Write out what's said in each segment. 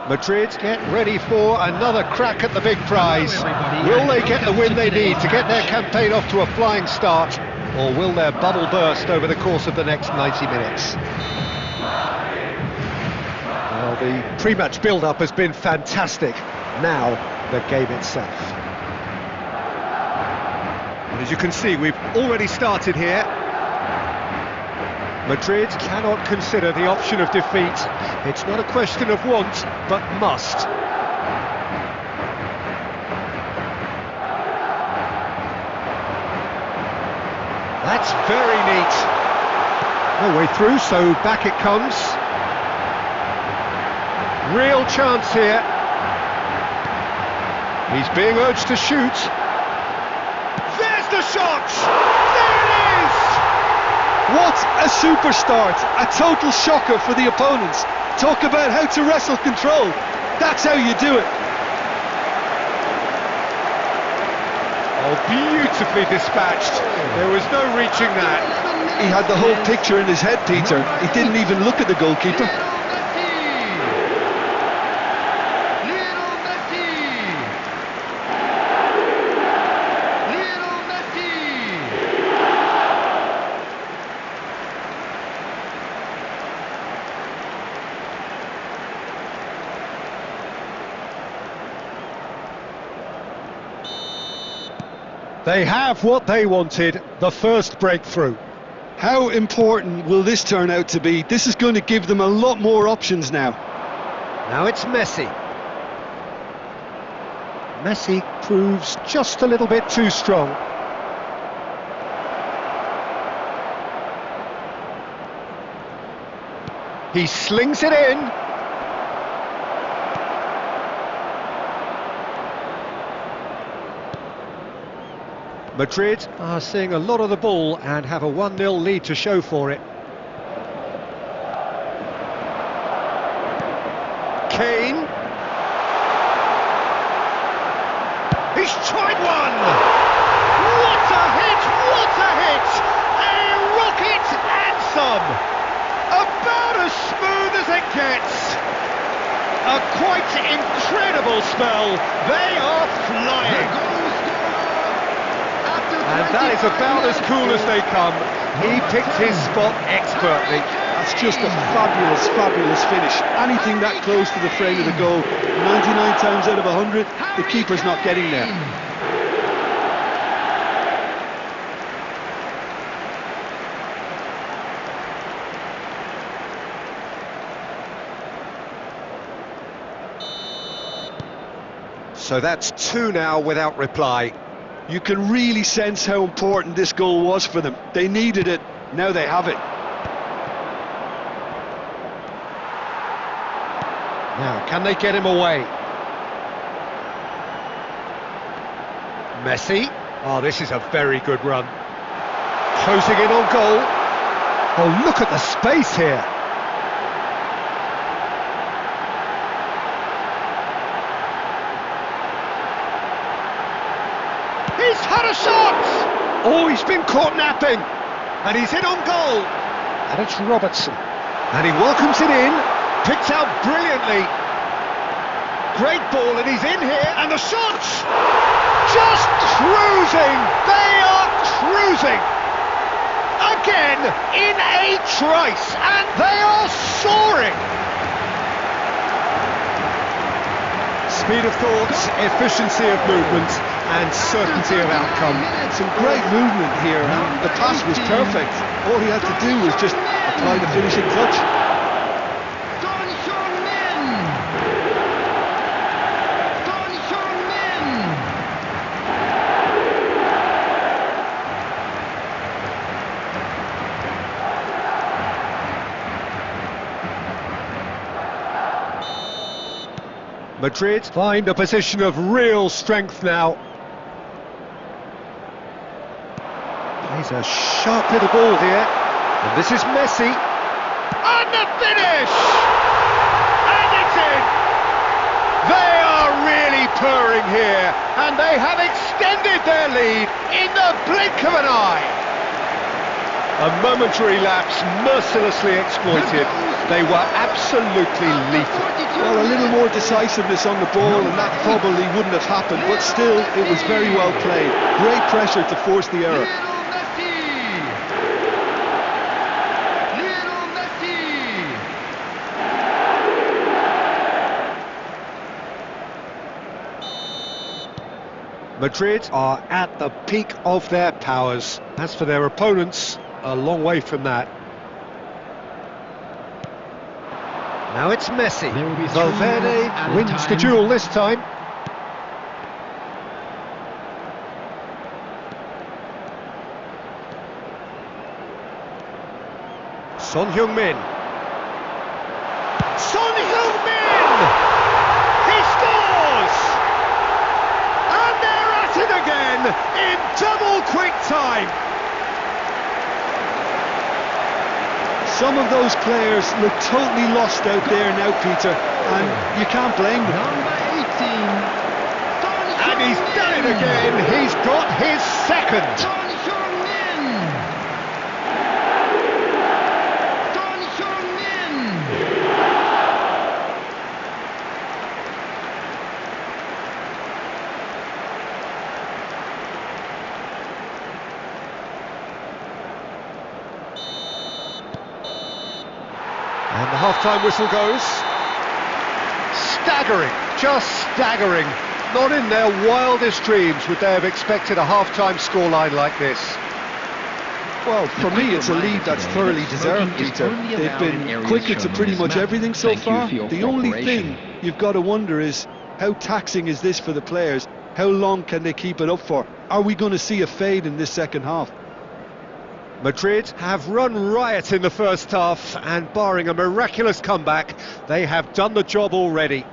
Madrid get ready for another crack at the big prize. Will they get the win they need to get their campaign off to a flying start, or will their bubble burst over the course of the next 90 minutes? Well, the pre-match build-up has been fantastic. Now, the game itself. And as you can see, we've already started here. Madrid cannot consider the option of defeat. It's not a question of want, but must. That's very neat. No way through, so back it comes. Real chance here. He's being urged to shoot. There's the shot! There it is! What a super start, a total shocker for the opponents. Talk about how to wrestle control, that's how you do it. Oh, beautifully dispatched, there was no reaching that. He had the whole picture in his head, Peter, he didn't even look at the goalkeeper. They have what they wanted, the first breakthrough. How important will this turn out to be? This is going to give them a lot more options now. Now it's Messi. Messi proves just a little bit too strong. He slings it in. Madrid are seeing a lot of the ball and have a 1-0 lead to show for it. Kane. He's tried one! What a hit! What a hit! A rocket and some! About as smooth as it gets! A quite incredible spell. They are flying. And that is about as cool as they come. He picked his spot expertly. That's just a fabulous, fabulous finish. Anything that close to the frame of the goal, 99 times out of 100, the keeper's not getting there. So that's 2 now without reply. You can really sense how important this goal was for them. They needed it, now they have it. Now, can they get him away? Messi. Oh, this is a very good run. Closing in on goal. Oh, look at the space here. He's had a shot! Oh, he's been caught napping. And he's in on goal. And it's Robertson. And he welcomes it in. Picked out brilliantly. Great ball, and he's in here. And the shot! Just cruising. They are cruising. Again, in a trice. And they are soaring. Speed of thought, efficiency of movement, and certainty of outcome. Some great movement here, and the pass was perfect. All he had to do was just apply the finishing touch. Madrid find a position of real strength now. Plays a sharp little ball here. And this is Messi. And the finish! And it's in! They are really purring here. And they have extended their lead in the blink of an eye. A momentary lapse mercilessly exploited. They were absolutely lethal. Well, a little more decisiveness on the ball and that probably wouldn't have happened, but still, it was very well played. Great pressure to force the error. Madrid are at the peak of their powers. As for their opponents, a long way from that. Now it's Messi. Valverde wins the duel this time. Son Heung-min. Son Heung-min! He scores! And they're at it again in double quick time. Some of those players look totally lost out there now, Peter, and you can't blame them. Number 18. And he's done it again. He's got his second. Son Heung-min. Son Heung-min. And the half-time whistle goes. Staggering, just staggering. Not in their wildest dreams would they have expected a half-time scoreline like this. Well, for me, it's a lead that's thoroughly deserved, Peter. They've been quicker to pretty much everything so far. The only thing you've got to wonder is, how taxing is this for the players? How long can they keep it up for? Are we going to see a fade in this second half? Madrid have run riot in the first half, and barring a miraculous comeback, they have done the job already.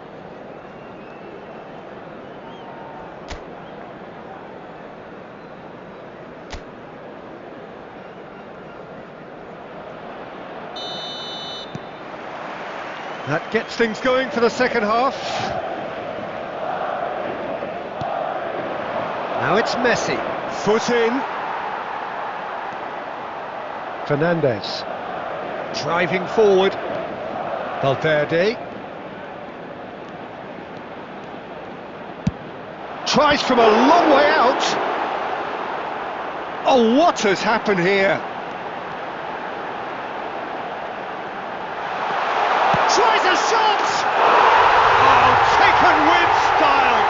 That gets things going for the second half. Now it's Messi. Foot in. Fernandez. Driving forward. Valverde. Tries from a long way out. Oh, what has happened here? Tries a shot! Oh, taken with style!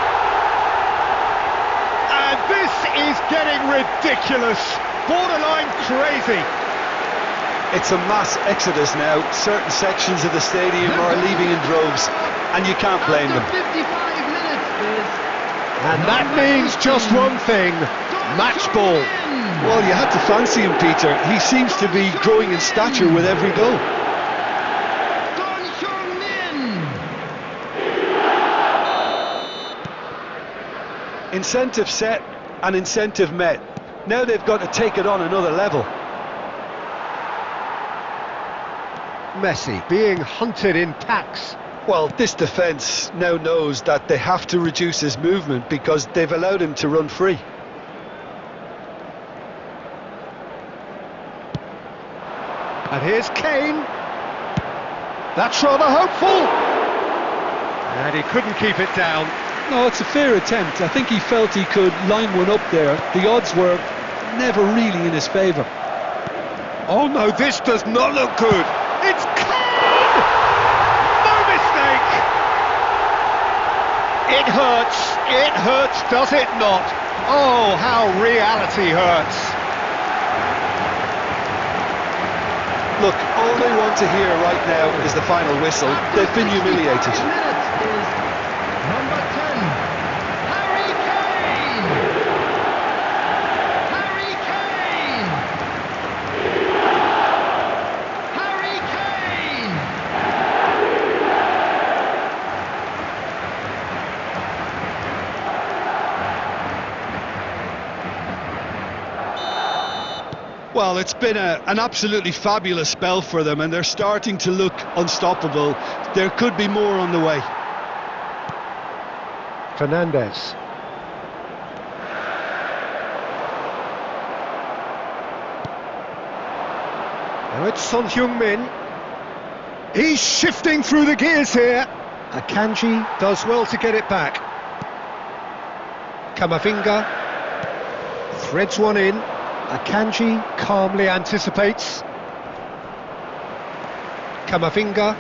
And this is getting ridiculous, borderline crazy. It's a mass exodus now. Certain sections of the stadium are leaving in droves, and you can't blame them. 55 minutes is... And that means just one thing, match ball. Well, you had to fancy him, Peter. He seems to be growing in stature with every goal. Son Heung-min. Incentive set and incentive met. Now they've got to take it on another level. Messi being hunted in packs. Well, this defence now knows that they have to reduce his movement because they've allowed him to run free. And here's Kane. That's rather hopeful. And he couldn't keep it down. No, it's a fair attempt. I think he felt he could line one up there. The odds were never really in his favour. Oh no, this does not look good. It's Kane! No mistake! It hurts, does it not? Oh, how reality hurts. Look, all they want to hear right now is the final whistle. They've been humiliated. Minutes is number 10, Harry Kane. Harry Kane. Harry Kane. Well, it's been an absolutely fabulous spell for them, and they're starting to look unstoppable. There could be more on the way. Fernandez. Now it's Son Heung-min. He's shifting through the gears here. Akanji does well to get it back. Kamavinga threads one in. Akanji calmly anticipates. Kamavinga.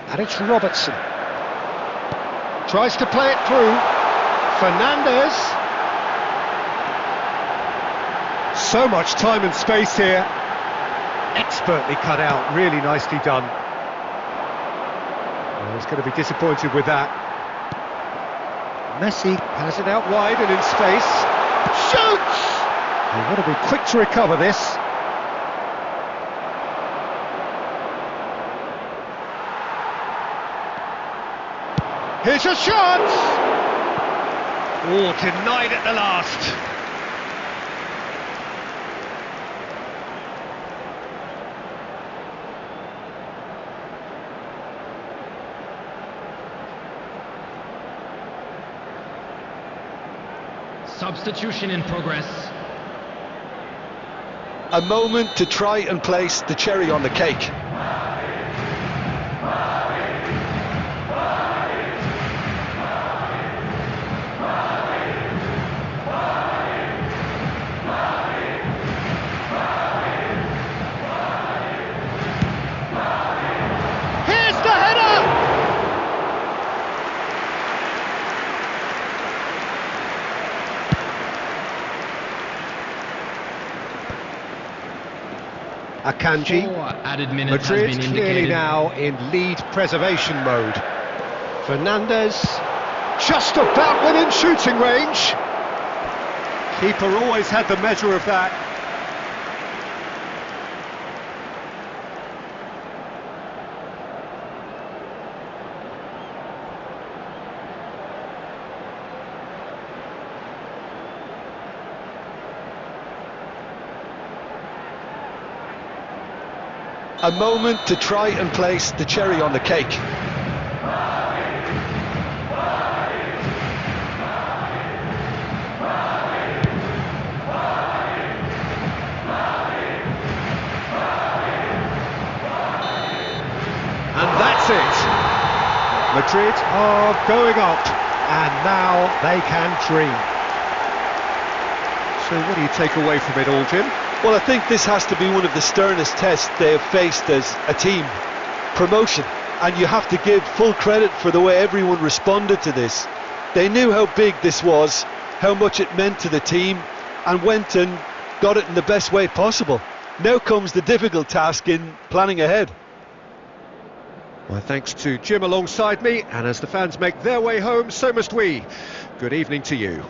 And it's Robertson. Tries to play it through. Fernandez. So much time and space here. Expertly cut out, really nicely done. Well, he's going to be disappointed with that. Messi has it out wide and in space. Shoots! They've got to be quick to recover this. Here's a shot! Oh, denied at the last. Substitution in progress. A moment to try and place the cherry on the cake. Here's the header! Akanji. 4 added minutes Madrid has been clearly indicated. now in lead preservation mode. Fernandez just about within shooting range. Keeper always had the measure of that. A moment to try and place the cherry on the cake. And that's it. Madrid are going up, and now they can dream. So what do you take away from it all, Jim? Well, I think this has to be one of the sternest tests they have faced as a team. Promotion. And you have to give full credit for the way everyone responded to this. They knew how big this was, how much it meant to the team, and went and got it in the best way possible. Now comes the difficult task in planning ahead. Well, thanks to Jim alongside me, and as the fans make their way home, so must we. Good evening to you.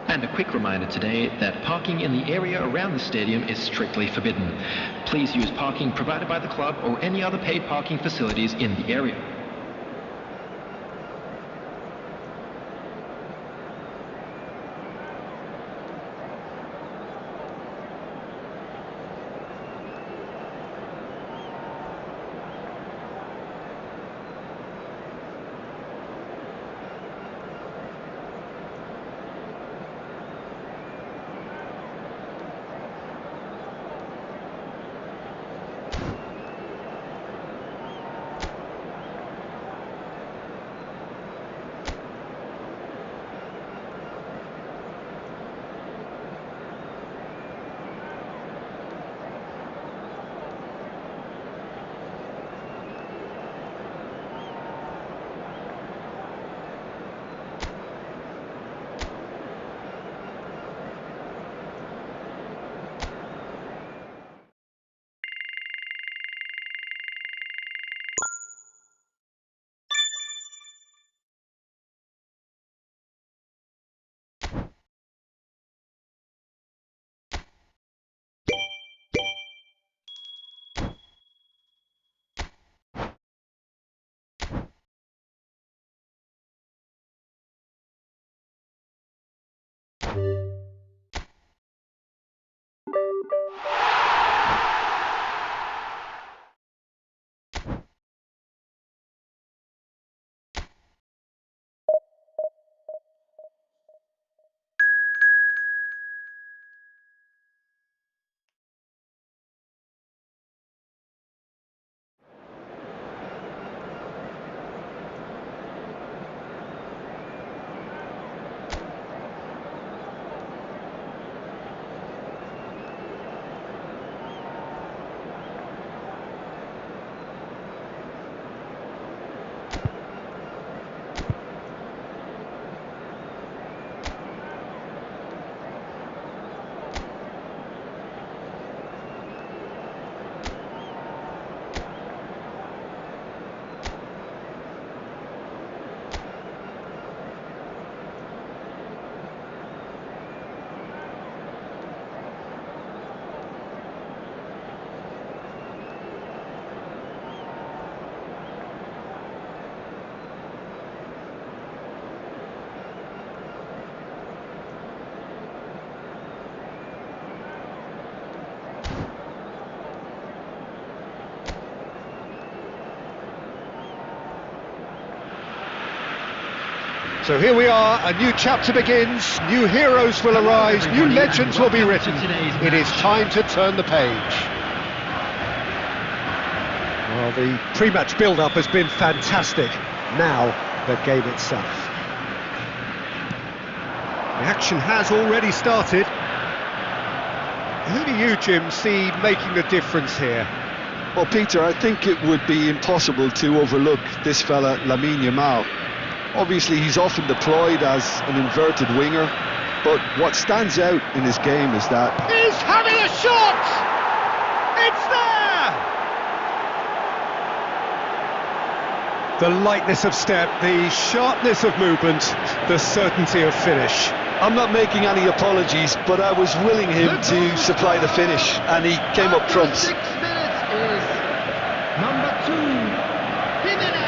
And a quick reminder today that parking in the area around the stadium is strictly forbidden. Please use parking provided by the club or any other paid parking facilities in the area. So here we are, a new chapter begins, new heroes will arise, new legends will be written. It is time to turn the page. Well, the pre-match build-up has been fantastic. Now, the game itself. The action has already started. Who do you, Jim, see making the difference here? Well, Peter, I think it would be impossible to overlook this fella, Lamine Yamal. Obviously, he's often deployed as an inverted winger, but what stands out in his game is that... He's having a shot! It's there! The lightness of step, the sharpness of movement, the certainty of finish. I'm not making any apologies, but I was willing him to supply the finish, and he came up trumps. 6 minutes is number 2, Jimenez.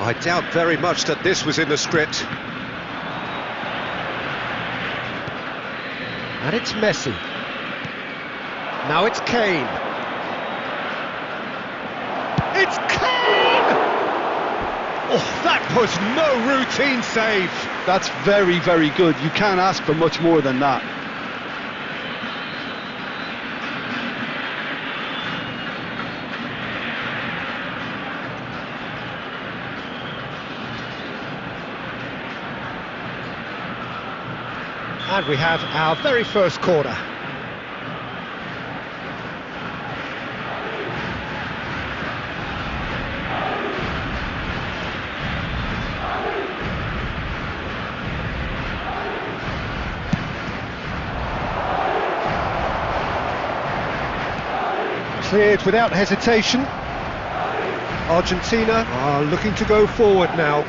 I doubt very much that this was in the script. And it's Messi. Now it's Kane. It's Kane! Oh, that was no routine save. That's very, very good. You can't ask for much more than that. And we have our very first corner. Cleared without hesitation. Argentina are looking to go forward now.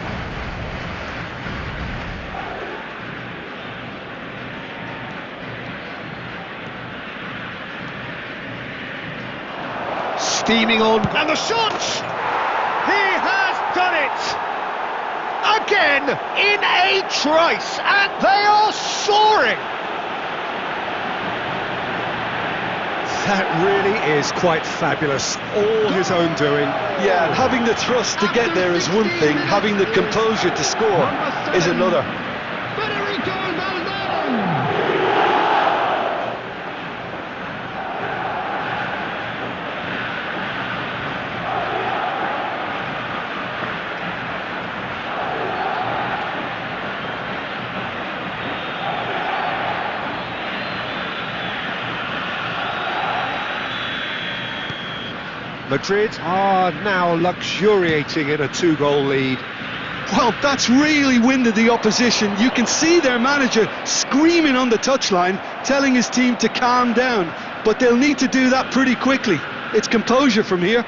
Steaming on, and the shot! He has done it! Again, in a trice, and they are soaring! That really is quite fabulous, all his own doing. Yeah, and having the thrust to get there is one thing, having the composure to score is another. Madrid are now luxuriating in a 2-goal lead. Well, that's really winded the opposition. You can see their manager screaming on the touchline, telling his team to calm down, but they'll need to do that pretty quickly. It's composure from here.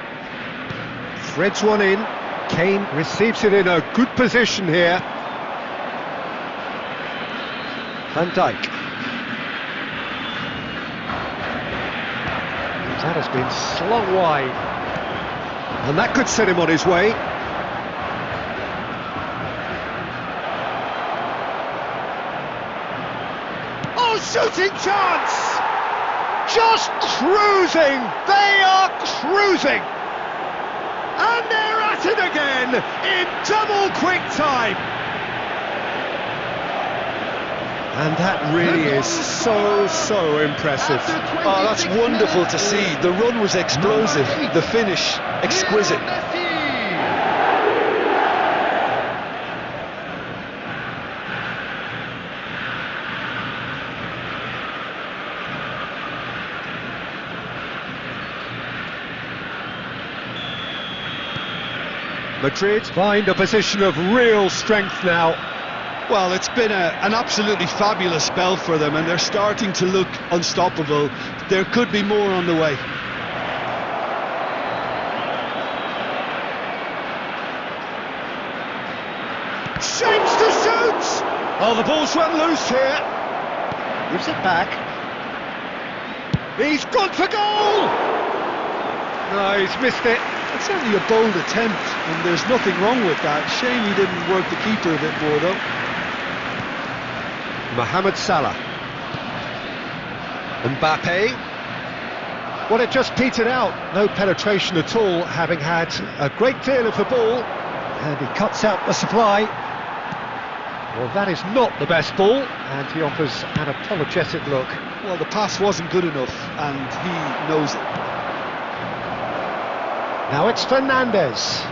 Threads one in. Kane receives it in a good position here. Van Dijk. That has been slung wide. And that could set him on his way. Oh, shooting chance! Just cruising! They are cruising! And they're at it again in double quick time. And that really is so impressive. Oh, that's wonderful to see. The run was explosive, the finish exquisite. Madrid find a position of real strength now. Well, it's been an absolutely fabulous spell for them, and they're starting to look unstoppable. There could be more on the way. Shapes to shoot! Oh, the ball's run loose here. Gives it back. He's gone for goal! No, he's missed it. It's certainly a bold attempt, and there's nothing wrong with that. Shame he didn't work the keeper a bit more, though. Mohamed Salah. Mbappe. Well, it just petered out. No penetration at all, having had a great deal of the ball. And he cuts out the supply. Well, that is not the best ball, and he offers an apologetic look. Well, the pass wasn't good enough, and he knows it. Now it's Fernandes.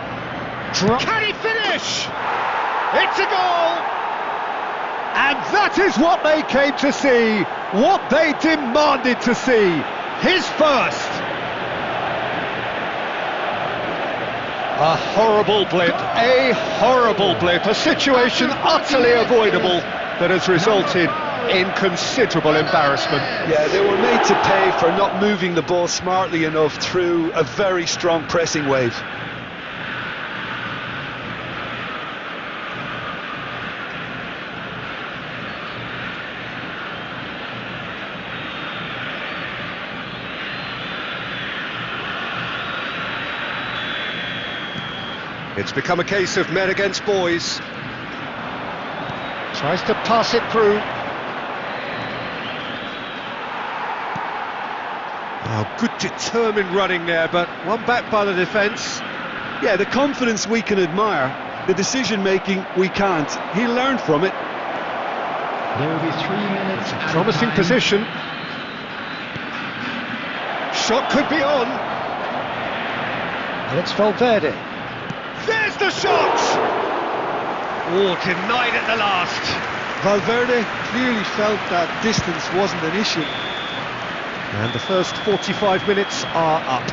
Can he finish? It's a goal! And that is what they came to see, what they demanded to see. His first. A horrible blip, a situation utterly avoidable that has resulted in considerable embarrassment. Yeah, they were made to pay for not moving the ball smartly enough through a very strong pressing wave. It's become a case of men against boys. Tries to pass it through. Oh, good determined running there, but one back by the defence. Yeah, the confidence we can admire, the decision-making we can't. He learned from it. There will be 3 minutes. Promising position. Shot could be on. And it's Valverde. There's the shot! Oh, denied at the last. Valverde clearly felt that distance wasn't an issue. And the first 45 minutes are up.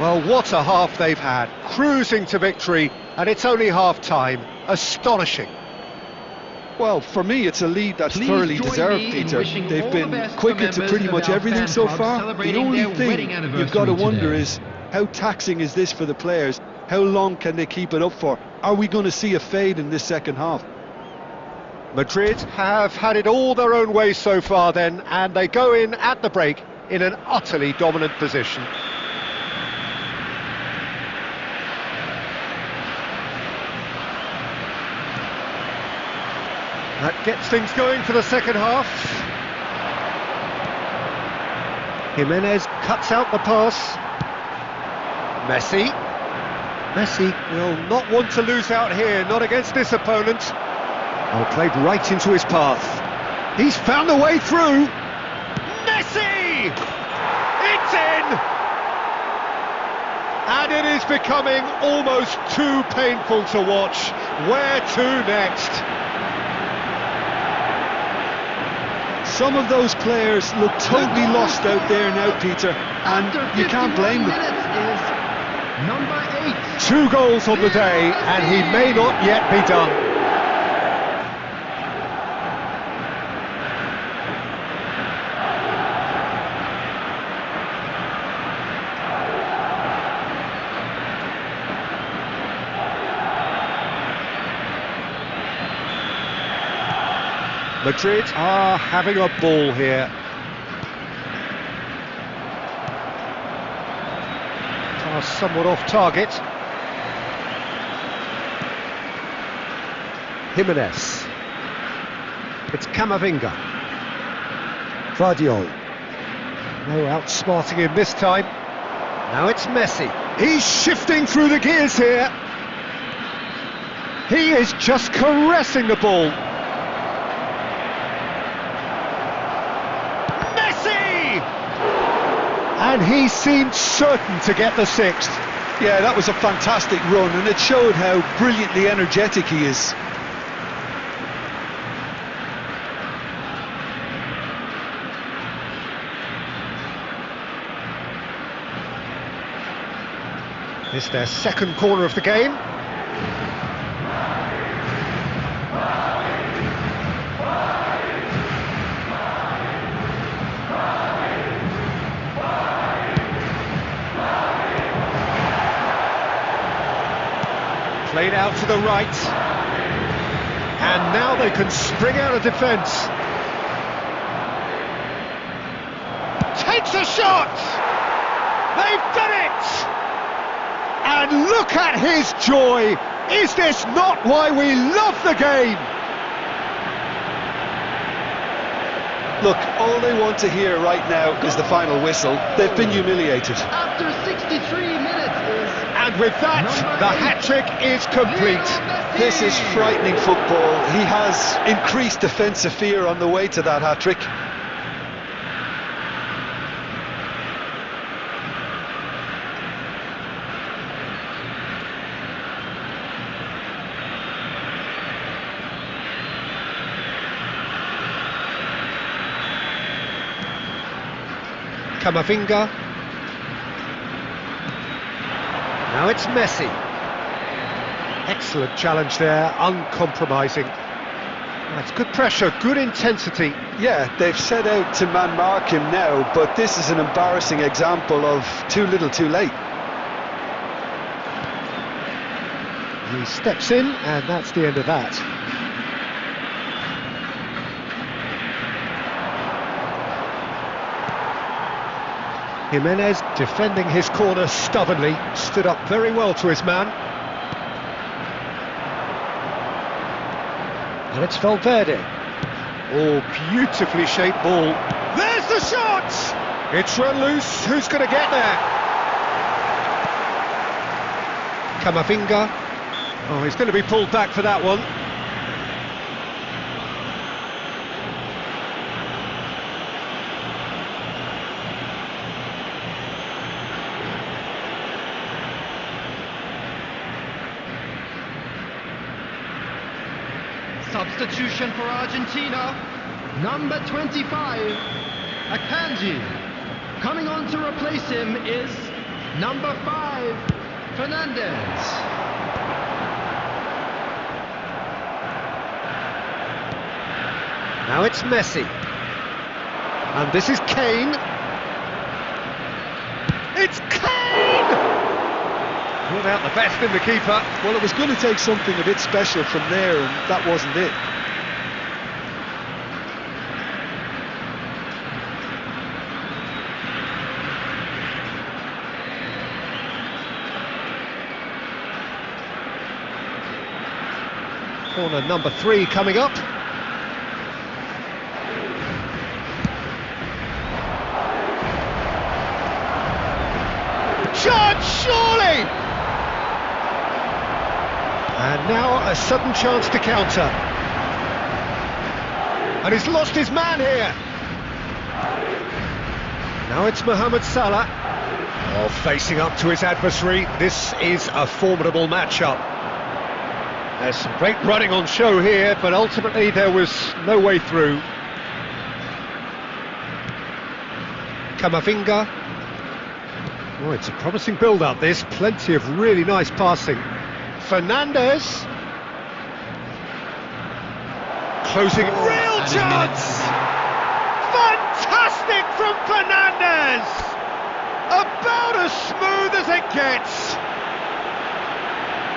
Well, what a half they've had. Cruising to victory, and it's only half-time. Astonishing. Well, for me, it's a lead that's thoroughly deserved, Peter. They've been quicker to pretty much everything so far. The only thing you've got to wonder is, how taxing is this for the players? How long can they keep it up for? Are we going to see a fade in this second half? Madrid have had it all their own way so far then, and they go in at the break in an utterly dominant position. That gets things going for the second half. Jimenez cuts out the pass. Messi will not want to lose out here, not against this opponent. Oh, played right into his path. He's found a way through. Messi! It's in! And it is becoming almost too painful to watch. Where to next? Some of those players look totally lost out there now, Peter, and you can't blame them. Number 8. 2 goals on the day, and he may not yet be done. Madrid are having a ball here. Pass somewhat off target. Jimenez. It's Camavinga. Guardiola. No outsmarting him this time. Now it's Messi. He's shifting through the gears here. He is just caressing the ball. And he seemed certain to get the 6th. Yeah, that was a fantastic run, and it showed how brilliantly energetic he is. It's their second corner of the game. Played out to the right, and now they can spring out of defence. Takes a shot! They've done it! And look at his joy! Is this not why we love the game? Look, all they want to hear right now is the final whistle. They've been humiliated. After 63 minutes is... And with that, the hat-trick is complete. This is frightening football. He has increased defensive fear on the way to that hat-trick. Camavinga. Now it's Messi. Excellent challenge there, uncompromising. That's good pressure, good intensity. Yeah, they've set out to man-mark him now, but this is an embarrassing example of too little too late. He steps in, and that's the end of that. Jimenez defending his corner stubbornly, stood up very well to his man. And it's Valverde. Oh, beautifully shaped ball. There's the shot! It's run loose, who's going to get there? Camavinga. Oh, he's going to be pulled back for that one. Substitution for Argentina, number 25, Akanji. Coming on to replace him is number 5, Fernandez. Now it's Messi. And this is Kane. It's Kane! Pulled out the best in the keeper. Well, it was going to take something a bit special from there, and that wasn't it. Corner number 3 coming up. Chance, surely! And now a sudden chance to counter. And he's lost his man here. Now it's Mohamed Salah. Oh, facing up to his adversary. This is a formidable matchup. There's some great running on show here, but ultimately there was no way through. Camavinga. Oh, it's a promising build-up, this. Plenty of really nice passing. Fernandez. Closing, real chance! Fantastic from Fernandez! About as smooth as it gets.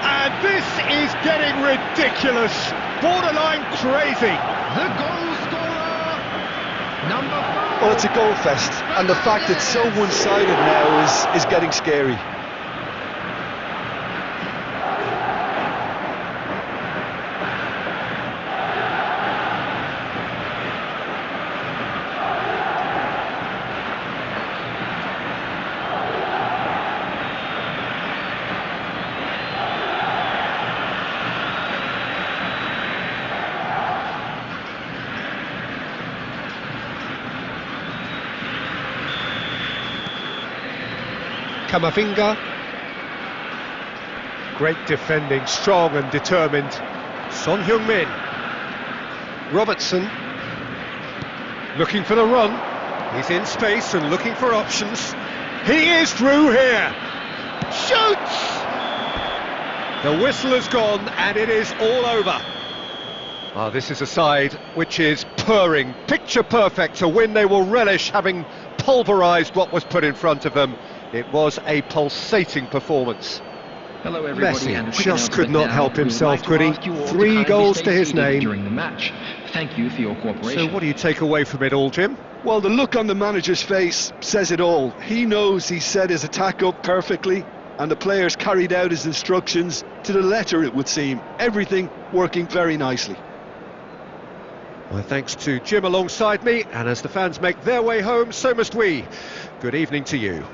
And this is getting ridiculous, borderline crazy. The goal scorer, number 5. Well, it's a goal fest, and the fact it's so one-sided now is getting scary. Camavinga. Great defending, strong and determined. Son Heung-min. Robertson. Looking for the run. He's in space and looking for options. He is through here. Shoots! The whistle has gone and it is all over. Oh, this is a side which is purring, picture perfect, a win they will relish, having pulverised what was put in front of them. It was a pulsating performance. Hello everybody, Messi and a quick just could announcement not now. help We would himself, like to could he? ask you all to 3 kindly goals stay to his seated name. during the match. Thank you for your cooperation. So what do you take away from it all, Jim? Well, the look on the manager's face says it all. He knows he set his attack up perfectly, and the players carried out his instructions to the letter, it would seem. Everything working very nicely. My thanks to Jim alongside me, and as the fans make their way home, so must we. Good evening to you.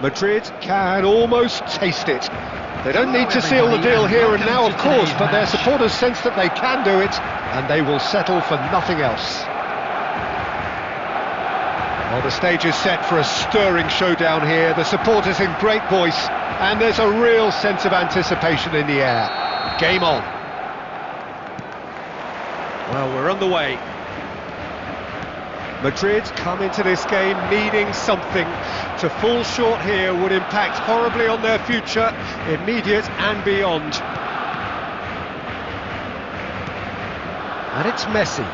Madrid can almost taste it. They don't need to seal the deal here and now, of course, but their supporters sense that they can do it, and they will settle for nothing else. Well, the stage is set for a stirring showdown here. The supporters in great voice, and there's a real sense of anticipation in the air. Game on. Well, we're on the way. Madrid come into this game needing something. To fall short here would impact horribly on their future, immediate and beyond. And it's Messi.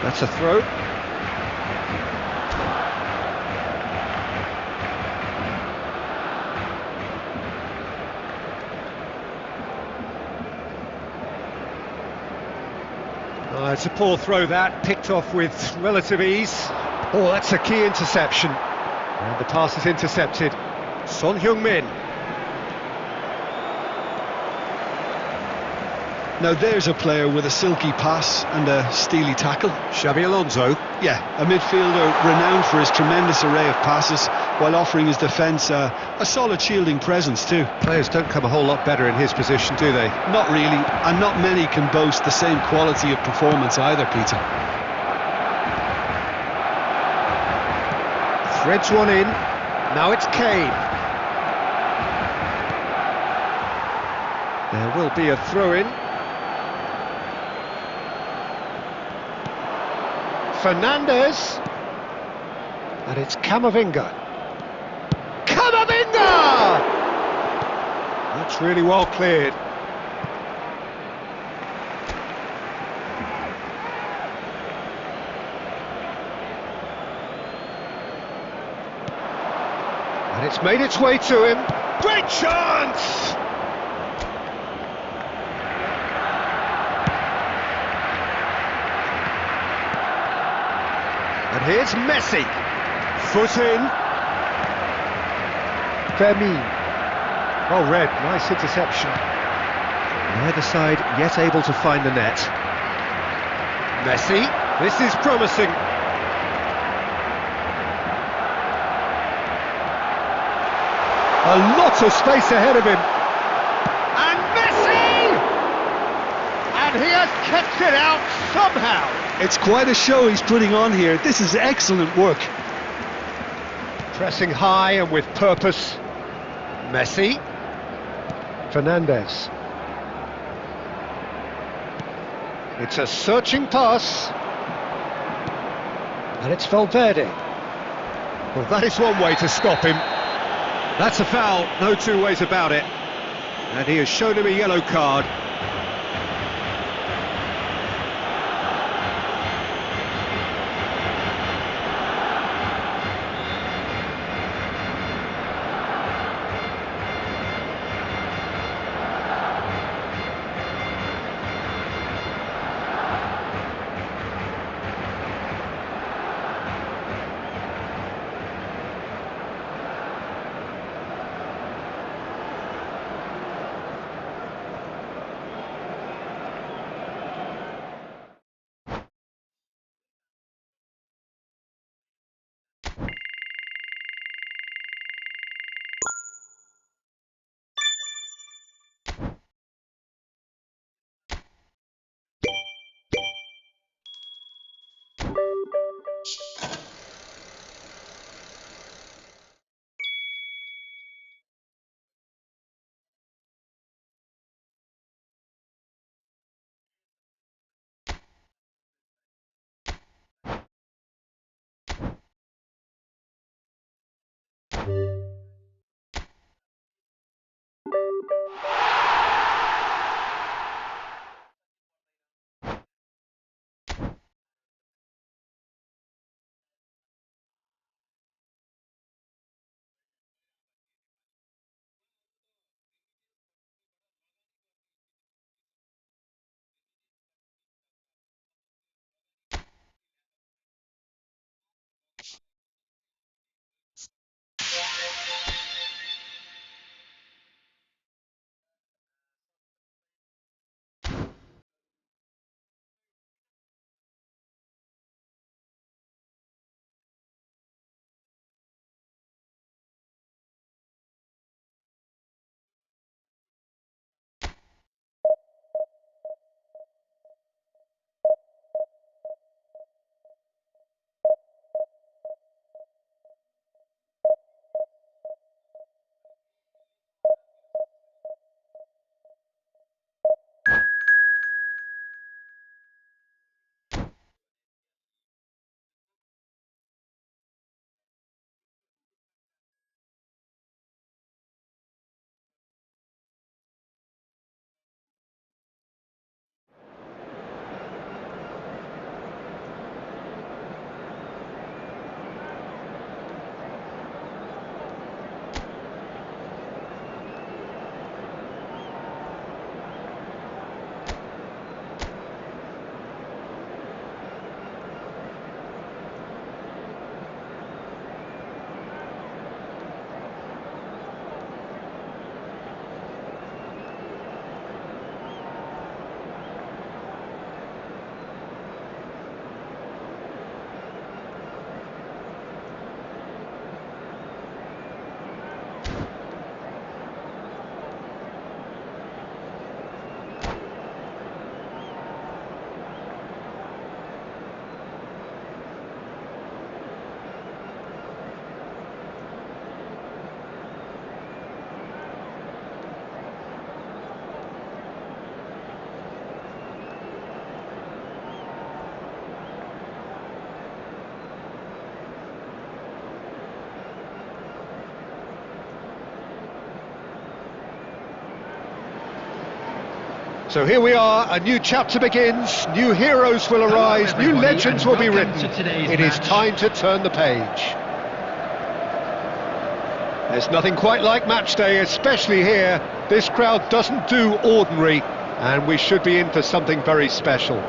That's a throw. It's a poor throw that, picked off with relative ease. Oh, that's a key interception. And the pass is intercepted. Son Heung-min. Now there's a player with a silky pass and a steely tackle. Xabi Alonso. Yeah, a midfielder renowned for his tremendous array of passes while offering his defence a solid shielding presence too. Players don't come a whole lot better in his position, do they? Not really, and not many can boast the same quality of performance either, Peter. Threads one in. Now it's Kane. There will be a throw-in. Fernandez, and it's Camavinga. Camavinga! That's really well cleared. And it's made its way to him. Great chance! And here's Messi. Foot in. Fermin. Well read, nice interception. Neither side yet able to find the net. Messi, this is promising. A lot of space ahead of him. And Messi! And he has kept it out somehow. It's quite a show he's putting on here. This is excellent work. Pressing high and with purpose. Messi. Fernandez. It's a searching pass. And it's Valverde. Well, that is one way to stop him. That's a foul, no two ways about it. And he has shown him a yellow card. So here we are, a new chapter begins, new heroes will arise, new legends will be written. It is time to turn the page. There's nothing quite like match day, especially here. This crowd doesn't do ordinary, and we should be in for something very special.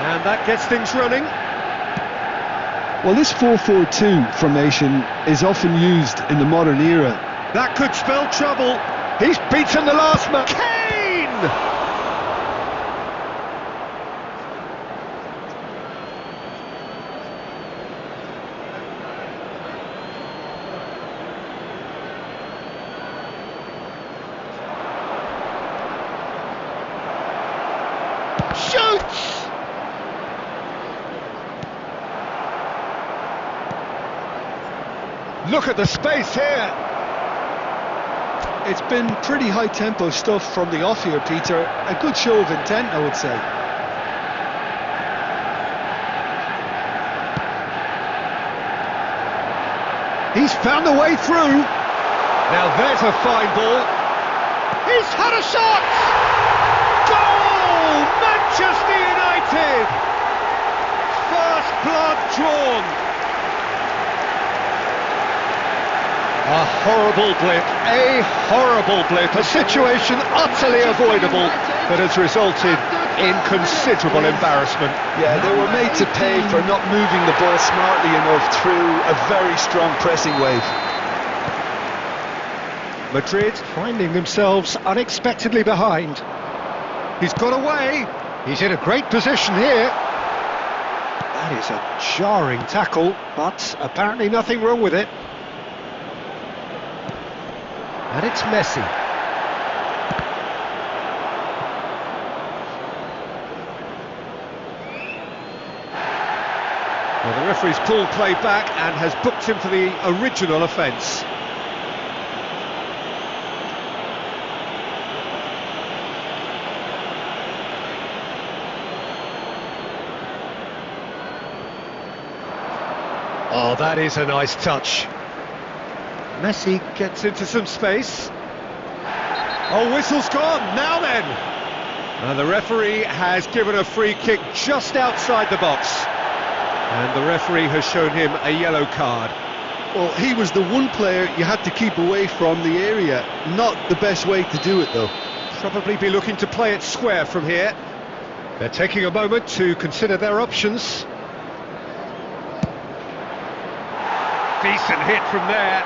And that gets things running. Well, this 4-4-2 formation is often used in the modern era. That could spell trouble. He's beaten the last man. Kane! Shoots! Look at the space here. It's been pretty high-tempo stuff from the off here, Peter. A good show of intent, I would say. He's found a way through. Now there's a fine ball. He's had a shot! Goal! Manchester United! First blood drawn. A horrible blip, a situation utterly avoidable that has resulted in considerable embarrassment. Yeah, they were made to pay for not moving the ball smartly enough through a very strong pressing wave. Madrid finding themselves unexpectedly behind. He's got away, he's in a great position here. That is a jarring tackle, but apparently nothing wrong with it. And it's Messi. Well, the referee's pulled play back and has booked him for the original offence. Oh, that is a nice touch. Messi gets into some space. Oh, whistle's gone, now then! And the referee has given a free kick just outside the box. And the referee has shown him a yellow card. Well, he was the one player you had to keep away from the area. Not the best way to do it, though. Probably be looking to play it square from here. They're taking a moment to consider their options. Decent hit from there.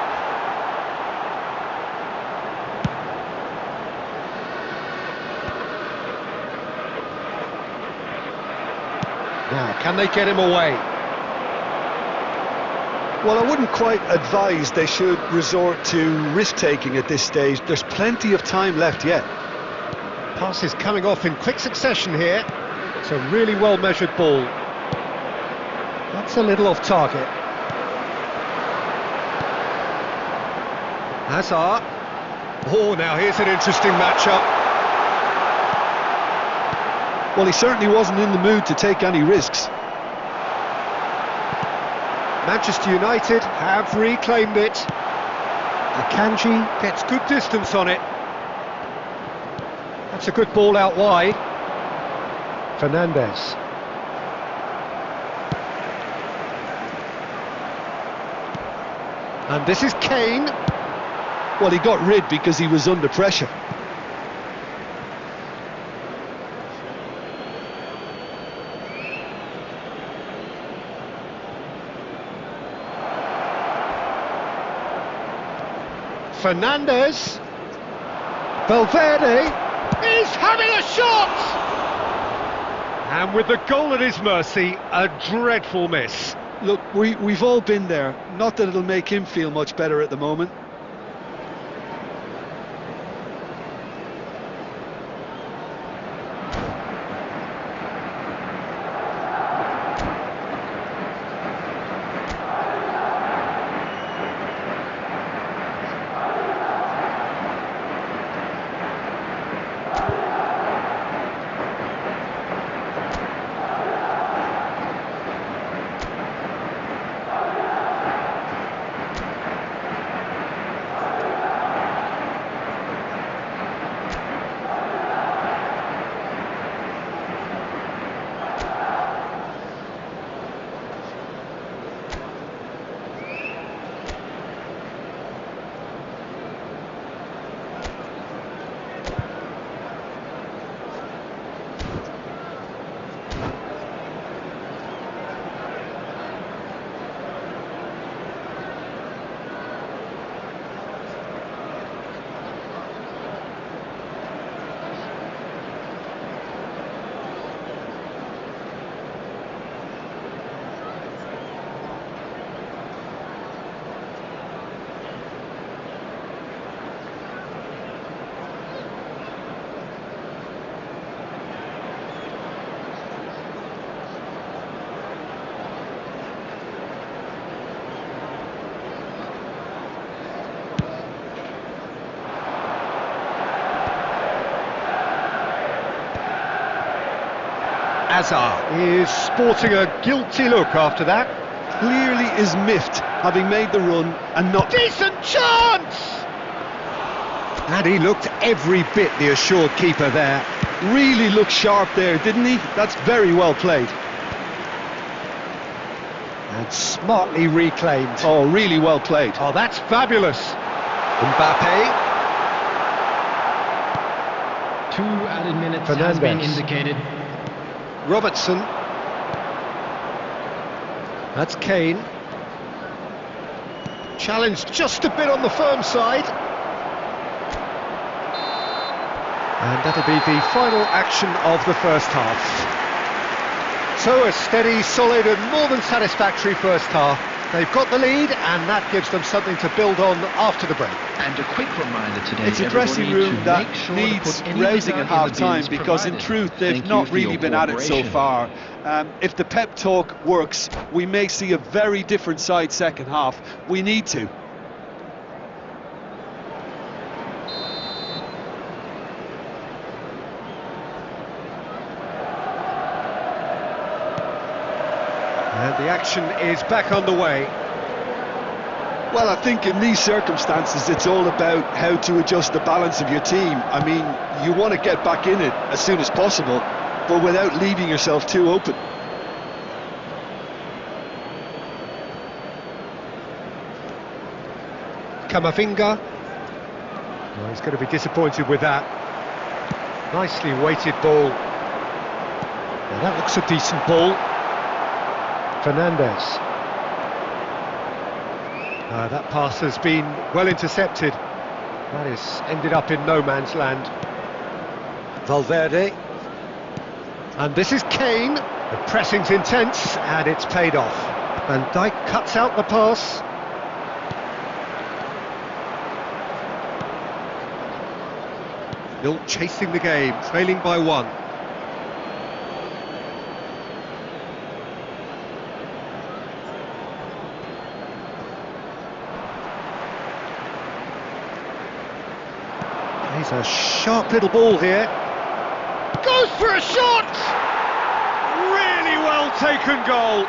Now, can they get him away? Well, I wouldn't quite advise they should resort to risk-taking at this stage. There's plenty of time left yet. Pass is coming off in quick succession here. It's a really well-measured ball. That's a little off target. Hazard. Oh, now here's an interesting matchup. Well, he certainly wasn't in the mood to take any risks. Manchester United have reclaimed it. Akanji gets good distance on it. That's a good ball out wide. Fernandes. And this is Kane. Well, he got rid because he was under pressure. Fernandes. Valverde is having a shot! And with the goal at his mercy, a dreadful miss. Look, we've all been there. Not that it'll make him feel much better at the moment. Hazard is sporting a guilty look after that. Clearly is miffed, having made the run and not... Decent chance! And he looked every bit the assured keeper there. Really looked sharp there, didn't he? That's very well played. And smartly reclaimed. Oh, really well played. Oh, that's fabulous. Mbappe. 2 added minutes Fernandez has been indicated. Robertson. That's Kane. Challenged just a bit on the firm side. And that'll be the final action of the first half. So a steady, solid and more than satisfactory first half. They've got the lead and that gives them something to build on after the break. And a quick reminder today, it's a dressing room to that make sure needs to put any raising at reserve in the half-time bins because in provided. truth they've Thank you not for really your been at it so cooperation. far. If the pep talk works, we may see a very different side second half. We need to. And the action is back underway. Well, I think in these circumstances it's all about how to adjust the balance of your team. I mean, you want to get back in it as soon as possible, but without leaving yourself too open. Camavinga. Well, he's going to be disappointed with that. Nicely weighted ball. Well, that looks a decent ball. Fernandez. That pass has been well intercepted. That is ended up in no man's land. Valverde. And this is Kane. The pressing's intense and it's paid off. Van Dijk cuts out the pass. Still chasing the game, trailing by 1. He's a sharp little ball here. Goes for a shot! Really well taken goal.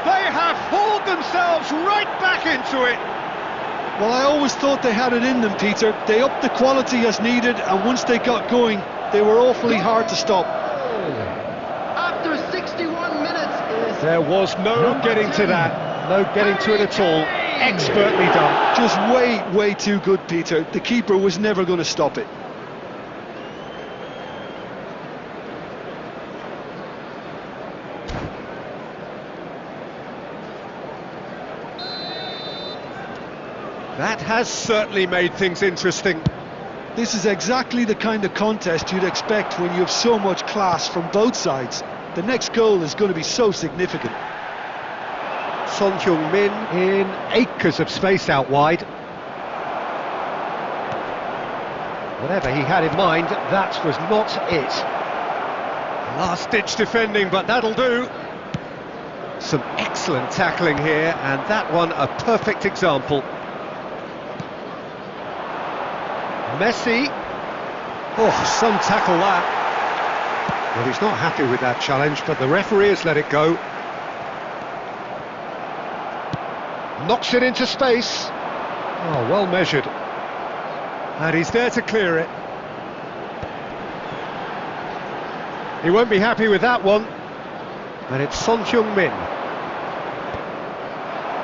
They have hauled themselves right back into it. Well, I always thought they had it in them, Peter. They upped the quality as needed, and once they got going, they were awfully hard to stop. After 61 minutes is... There was no getting to that. No getting to it at all. Expertly done. Just way too good, Peter. The keeper was never going to stop it. That has certainly made things interesting. This is exactly the kind of contest you'd expect when you have so much class from both sides. The next goal is going to be so significant. Son Heung-min in acres of space out wide. Whatever he had in mind, that was not it. Last-ditch defending, but that'll do. Some excellent tackling here, and that one a perfect example. Messi. Oh, some tackle that. Well, he's not happy with that challenge, but the referee has let it go. Knocks it into space. Oh, well measured. And he's there to clear it. He won't be happy with that one. And it's Son Heung-min.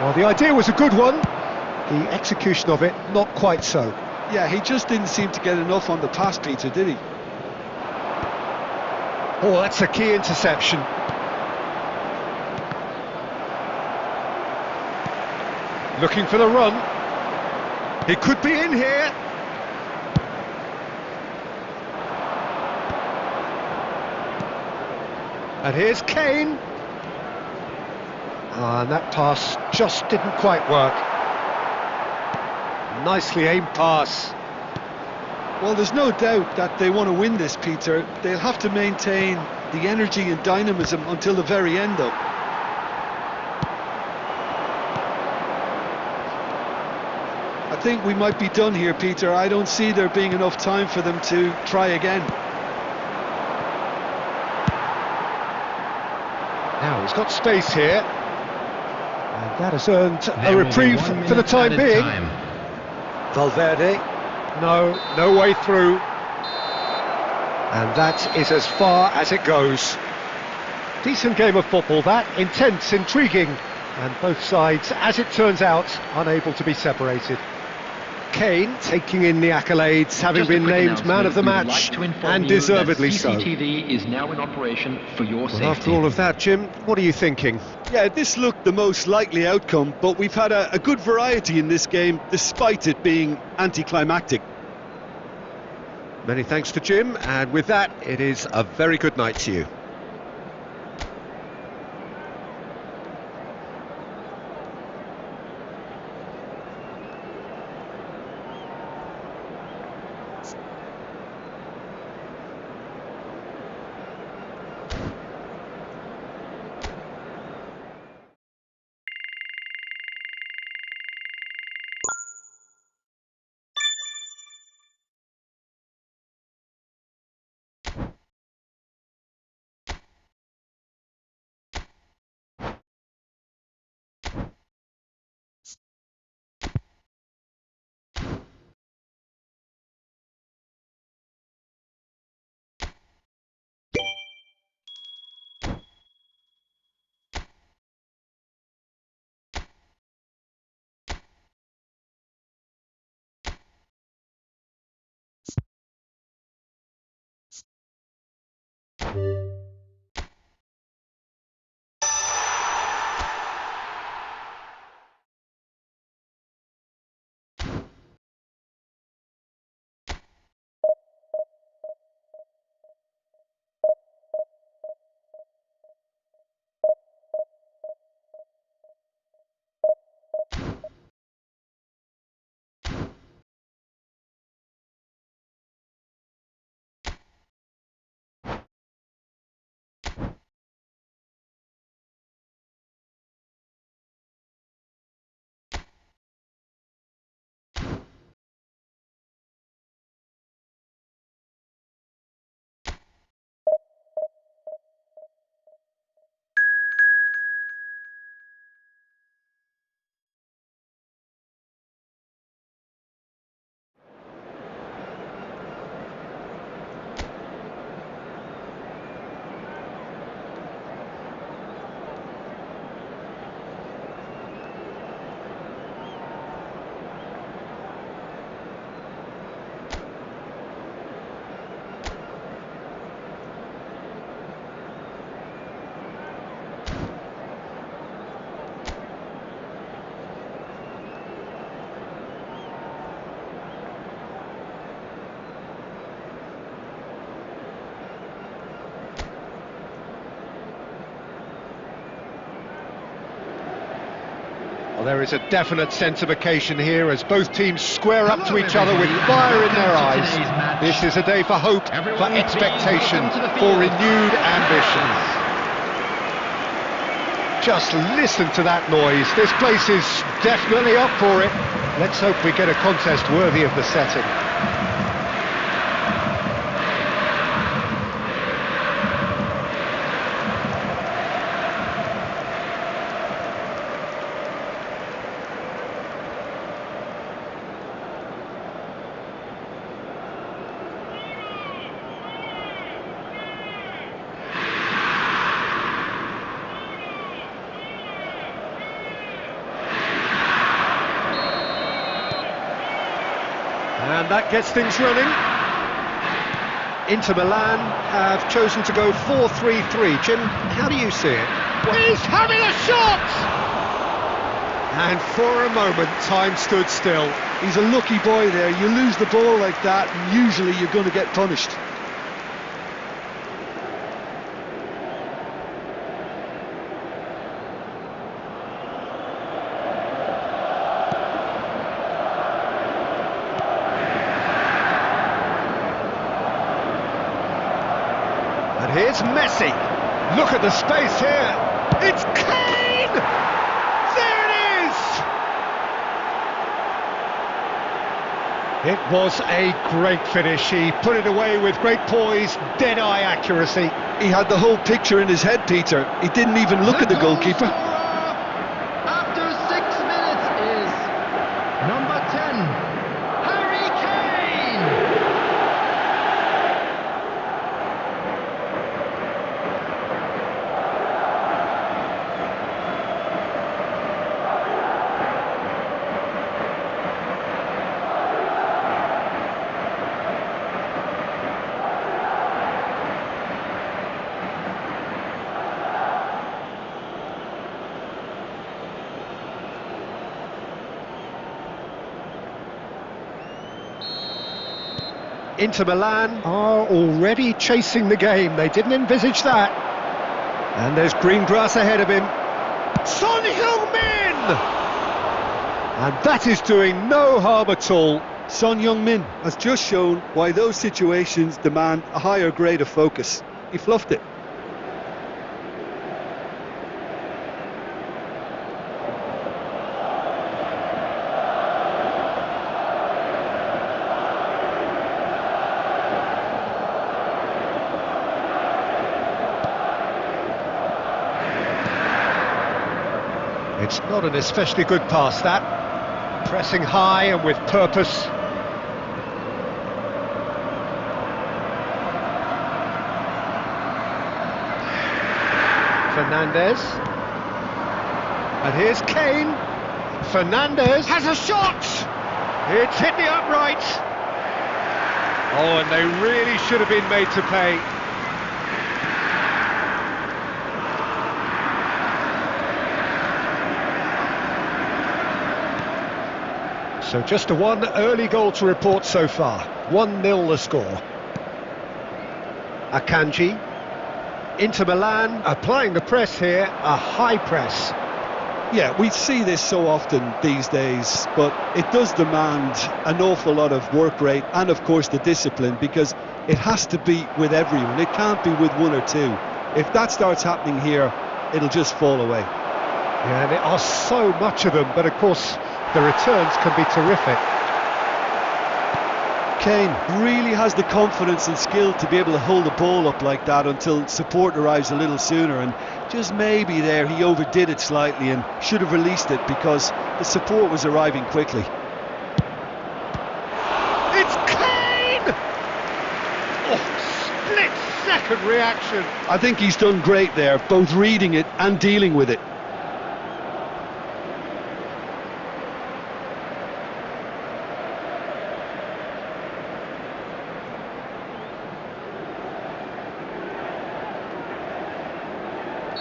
Well, the idea was a good one. The execution of it, not quite so. Yeah, he just didn't seem to get enough on the pass, Peter, did he? Oh, that's a key interception. Looking for the run. He could be in here. And here's Kane. And that pass just didn't quite work. Nicely aimed pass. Well, there's no doubt that they want to win this, Peter. They'll have to maintain the energy and dynamism until the very end, though. I think we might be done here, Peter. I don't see there being enough time for them to try again. Now he's got space here. And that has earned a reprieve for the time being. Valverde. No way through. And that is as far as it goes. Decent game of football that, intense, intriguing, and both sides, as it turns out, unable to be separated. Kane taking in the accolades, having been named man of the match, and deservedly so. CCTV is now in operation for your safety. After all of that, Jim, what are you thinking? Yeah, this looked the most likely outcome, but we've had a good variety in this game, despite it being anticlimactic. Many thanks to Jim, and with that, it is a very good night to you. There is a definite sense of occasion here as both teams square up to each other with fire in their eyes. This is a day for hope, for expectation, for renewed ambition. Just listen to that noise. This place is definitely up for it. Let's hope we get a contest worthy of the setting. And that gets things running. Inter Milan have chosen to go 4-3-3. Jim, how do you see it? He's having a shot! And for a moment, time stood still. He's a lucky boy there. You lose the ball like that, and usually you're going to get punished. And here's Messi. Look at the space here. It's Kane! There it is! It was a great finish. He put it away with great poise, dead-eye accuracy. He had the whole picture in his head, Peter. He didn't even look at the goalkeeper. After 6 minutes is number 10, Harry Kane. Inter Milan are already chasing the game. They didn't envisage that. And there's green grass ahead of him. Son Heung-min! And that is doing no harm at all. Son Heung-min has just shown why those situations demand a higher grade of focus. He fluffed it. It's not an especially good pass, that. Pressing high and with purpose. Fernandes. And here's Kane. Fernandes has a shot! It's hit the upright. Oh, and they really should have been made to pay. So just a one early goal to report so far. 1-0 the score. Akanji. Inter Milan applying the press here, a high press. Yeah, we see this so often these days, but it does demand an awful lot of work rate and of course the discipline, because it has to be with everyone. It can't be with one or two. If that starts happening here, it'll just fall away. Yeah, and there are so much of them, but of course the returns can be terrific. Kane really has the confidence and skill to be able to hold the ball up like that until support arrives a little sooner, and just maybe there he overdid it slightly and should have released it because the support was arriving quickly. It's Kane! Oh, split-second reaction. I think he's done great there, both reading it and dealing with it.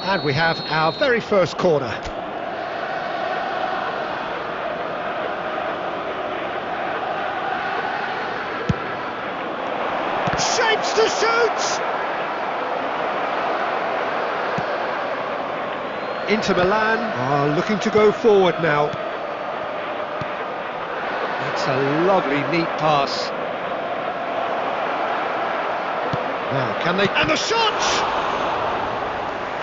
And we have our very first corner. Shapes to shoot! Inter Milan are looking to go forward now. That's a lovely, neat pass. Now, can they... And the shot!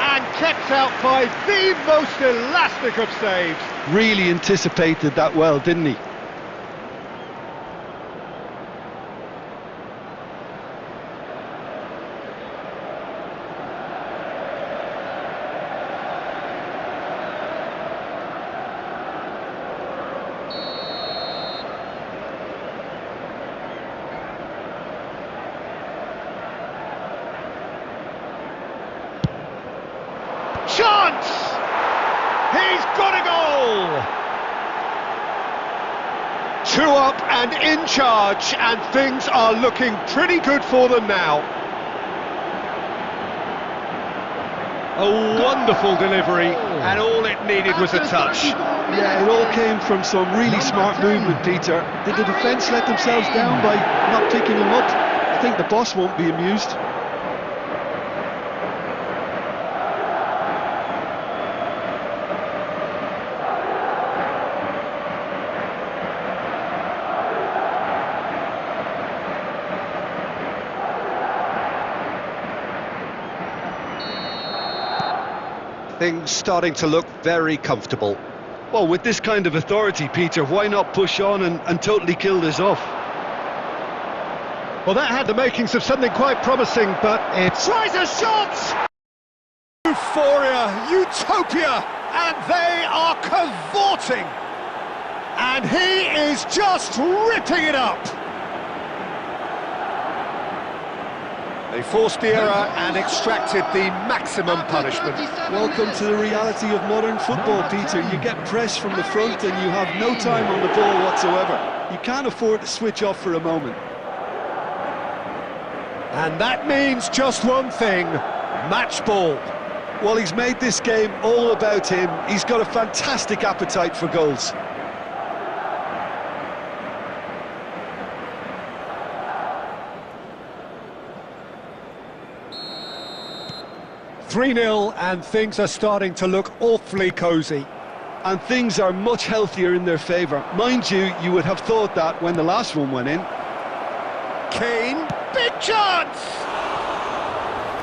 And kept out by the most elastic of saves. Really anticipated that well, didn't he? Chance! He's got a goal! 2 up and in charge, and things are looking pretty good for them now. A wonderful delivery, and all it needed was a touch. Yeah, it all came from some really smart movement, Peter. Did the defence let themselves down by not picking him up? I think the boss won't be amused. Things starting to look very comfortable. Well, with this kind of authority, Peter, why not push on and totally kill this off? Well, that had the makings of something quite promising, but it tries a shot! Euphoria, utopia, and they are cavorting! And he is just ripping it up! They forced the error and extracted the maximum punishment. Welcome to the reality of modern football, Peter. You get pressed from the front and you have no time on the ball whatsoever. You can't afford to switch off for a moment. And that means just one thing, match ball. Well, he's made this game all about him. He's got a fantastic appetite for goals. (3-0) and things are starting to look awfully cosy. And things are much healthier in their favour. Mind you, you would have thought that when the last one went in. Kane, big chance!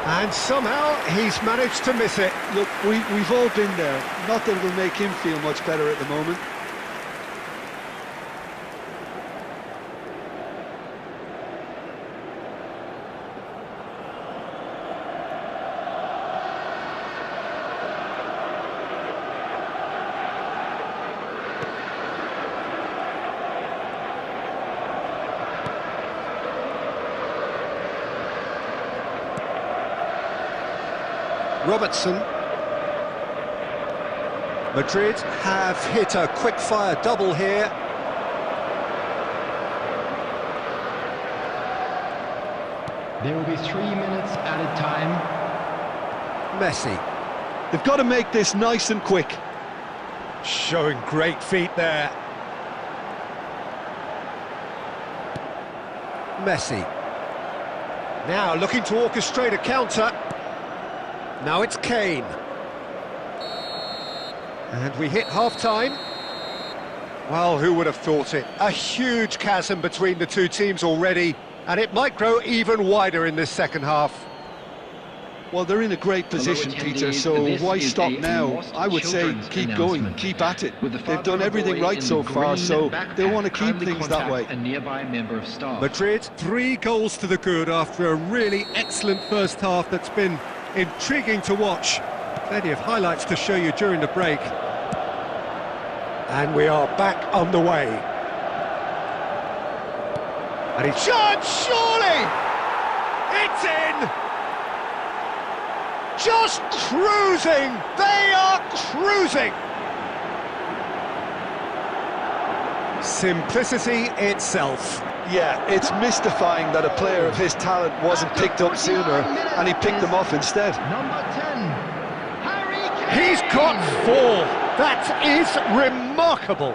And somehow he's managed to miss it. Look, we've all been there. Not that it'll make him feel much better at the moment. Robertson. Madrid have hit a quick-fire double here. There will be 3 minutes added time. Messi. They've got to make this nice and quick. Showing great feet there. Messi. Now looking to orchestrate a counter. Now it's Kane. And we hit half-time. Well, who would have thought it? A huge chasm between the two teams already, and it might grow even wider in this second half. Well, they're in a great position, Peter, so why stop now? I would say keep going, keep at it. They've done everything right so far, so they want to keep things that way. A nearby member of staff. Madrid, 3 goals to the good after a really excellent first half that's been intriguing to watch. Plenty of highlights to show you during the break. And we are back on the way. And he shot, surely! It's in! Just cruising! They are cruising! Simplicity itself. Yeah, it's mystifying that a player of his talent wasn't picked up sooner, and he picked them off instead. Number 10, Harry Kane. He's got 4. That is remarkable.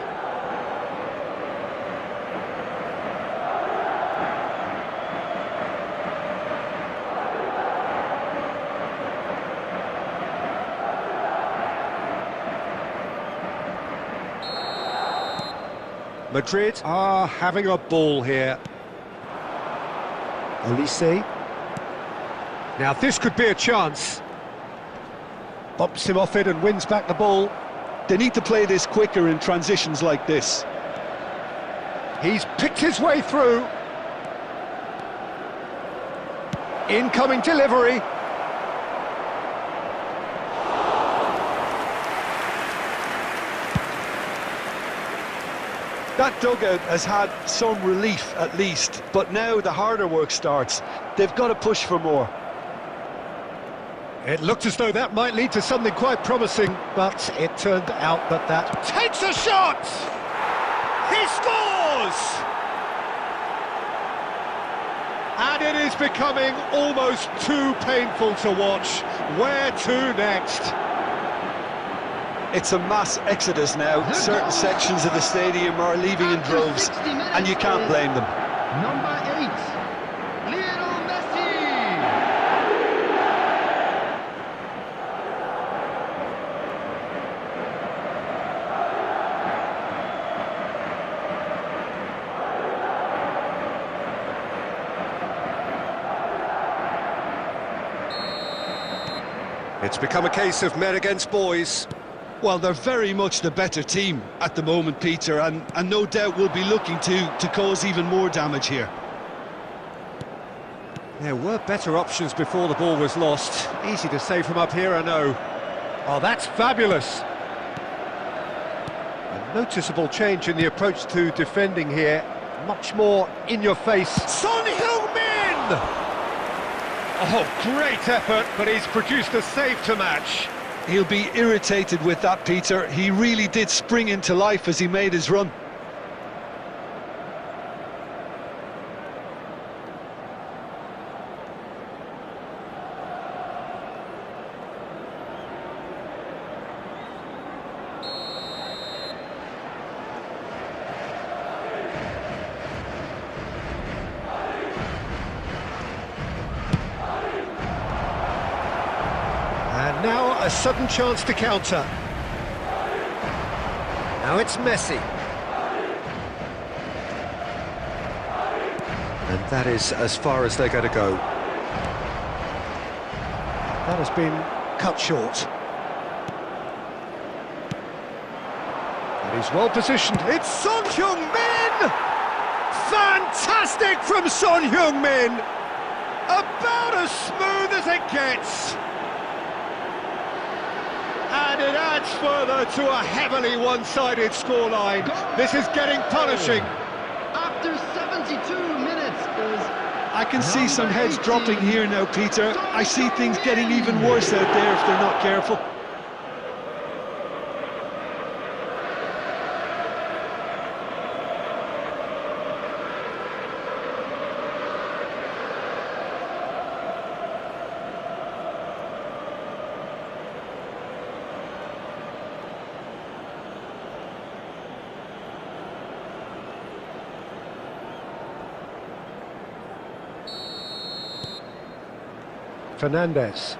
Madrid are having a ball here. Olise. Now this could be a chance. Bumps him off it and wins back the ball. They need to play this quicker in transitions like this. He's picked his way through. Incoming delivery. That dugout has had some relief at least, but now the harder work starts. They've got to push for more. It looked as though that might lead to something quite promising, but it turned out that that takes a shot! He scores! And it is becoming almost too painful to watch. Where to next? It's a mass exodus now. Certain sections of the stadium are leaving in droves, and you can't blame them. Number 8, Lionel Messi. It's become a case of men against boys. Well, they're very much the better team at the moment, Peter, and no doubt will be looking to cause even more damage here. There were better options before the ball was lost. Easy to say from up here, I know. Oh, that's fabulous. A noticeable change in the approach to defending here. Much more in your face. Son Heung-min! Oh, great effort, but he's produced a save to match. He'll be irritated with that, Peter. He really did spring into life as he made his run. And now a sudden chance to counter. Now it's Messi. And that is as far as they're going to go. That has been cut short. And he's well positioned. It's Son Heung-min! Fantastic from Son Heung-min! About as smooth as it gets. And it adds further to a heavily one-sided scoreline. This is getting punishing. After 72 minutes is... I can see some heads dropping here now, Peter. I see things getting even worse out there if they're not careful. Fernandes.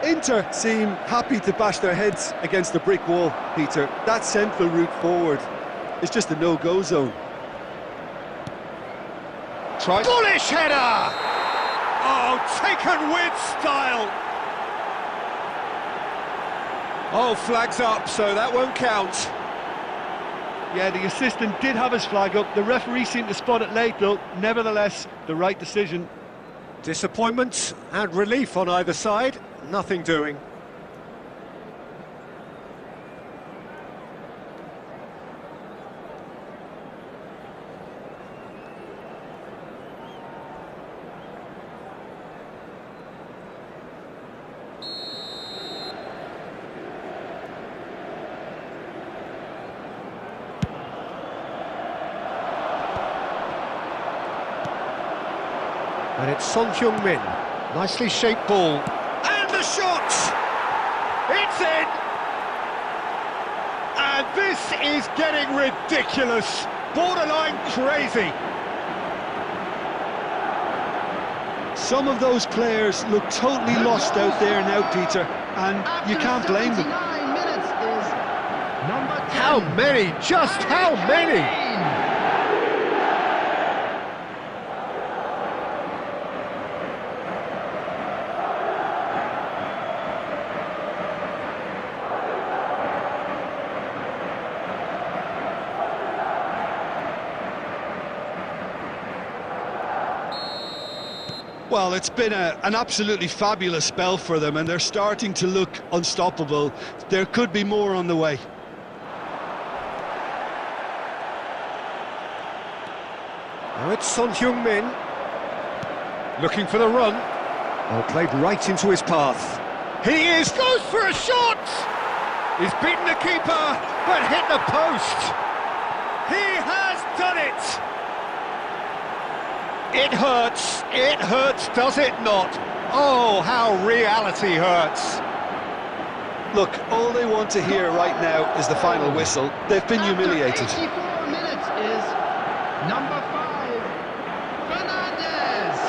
Inter seem happy to bash their heads against the brick wall, Peter. That central route forward is just a no-go zone. Bullish header! Oh, taken with style! Oh, flags up, so that won't count. Yeah, the assistant did have his flag up. The referee seemed to spot it late, though. Nevertheless, the right decision. Disappointment and relief on either side. Nothing doing. And it's Son Heung-min. Nicely shaped ball. And the shot! It's in! And this is getting ridiculous. Borderline crazy. Some of those players look totally lost out there now, Peter, and you can't blame them. 79 minutes is number 10. How many? Just how many? Well, it's been an absolutely fabulous spell for them, and they're starting to look unstoppable. There could be more on the way. Now it's Son Heung-min. Looking for the run. Oh, played right into his path. He is, goes for a shot! He's beaten the keeper, but hit the post. He has done it! It hurts, does it not? Oh, how reality hurts. Look, all they want to hear right now is the final whistle. They've been humiliated. After 84 minutes is number 5, Fernandes.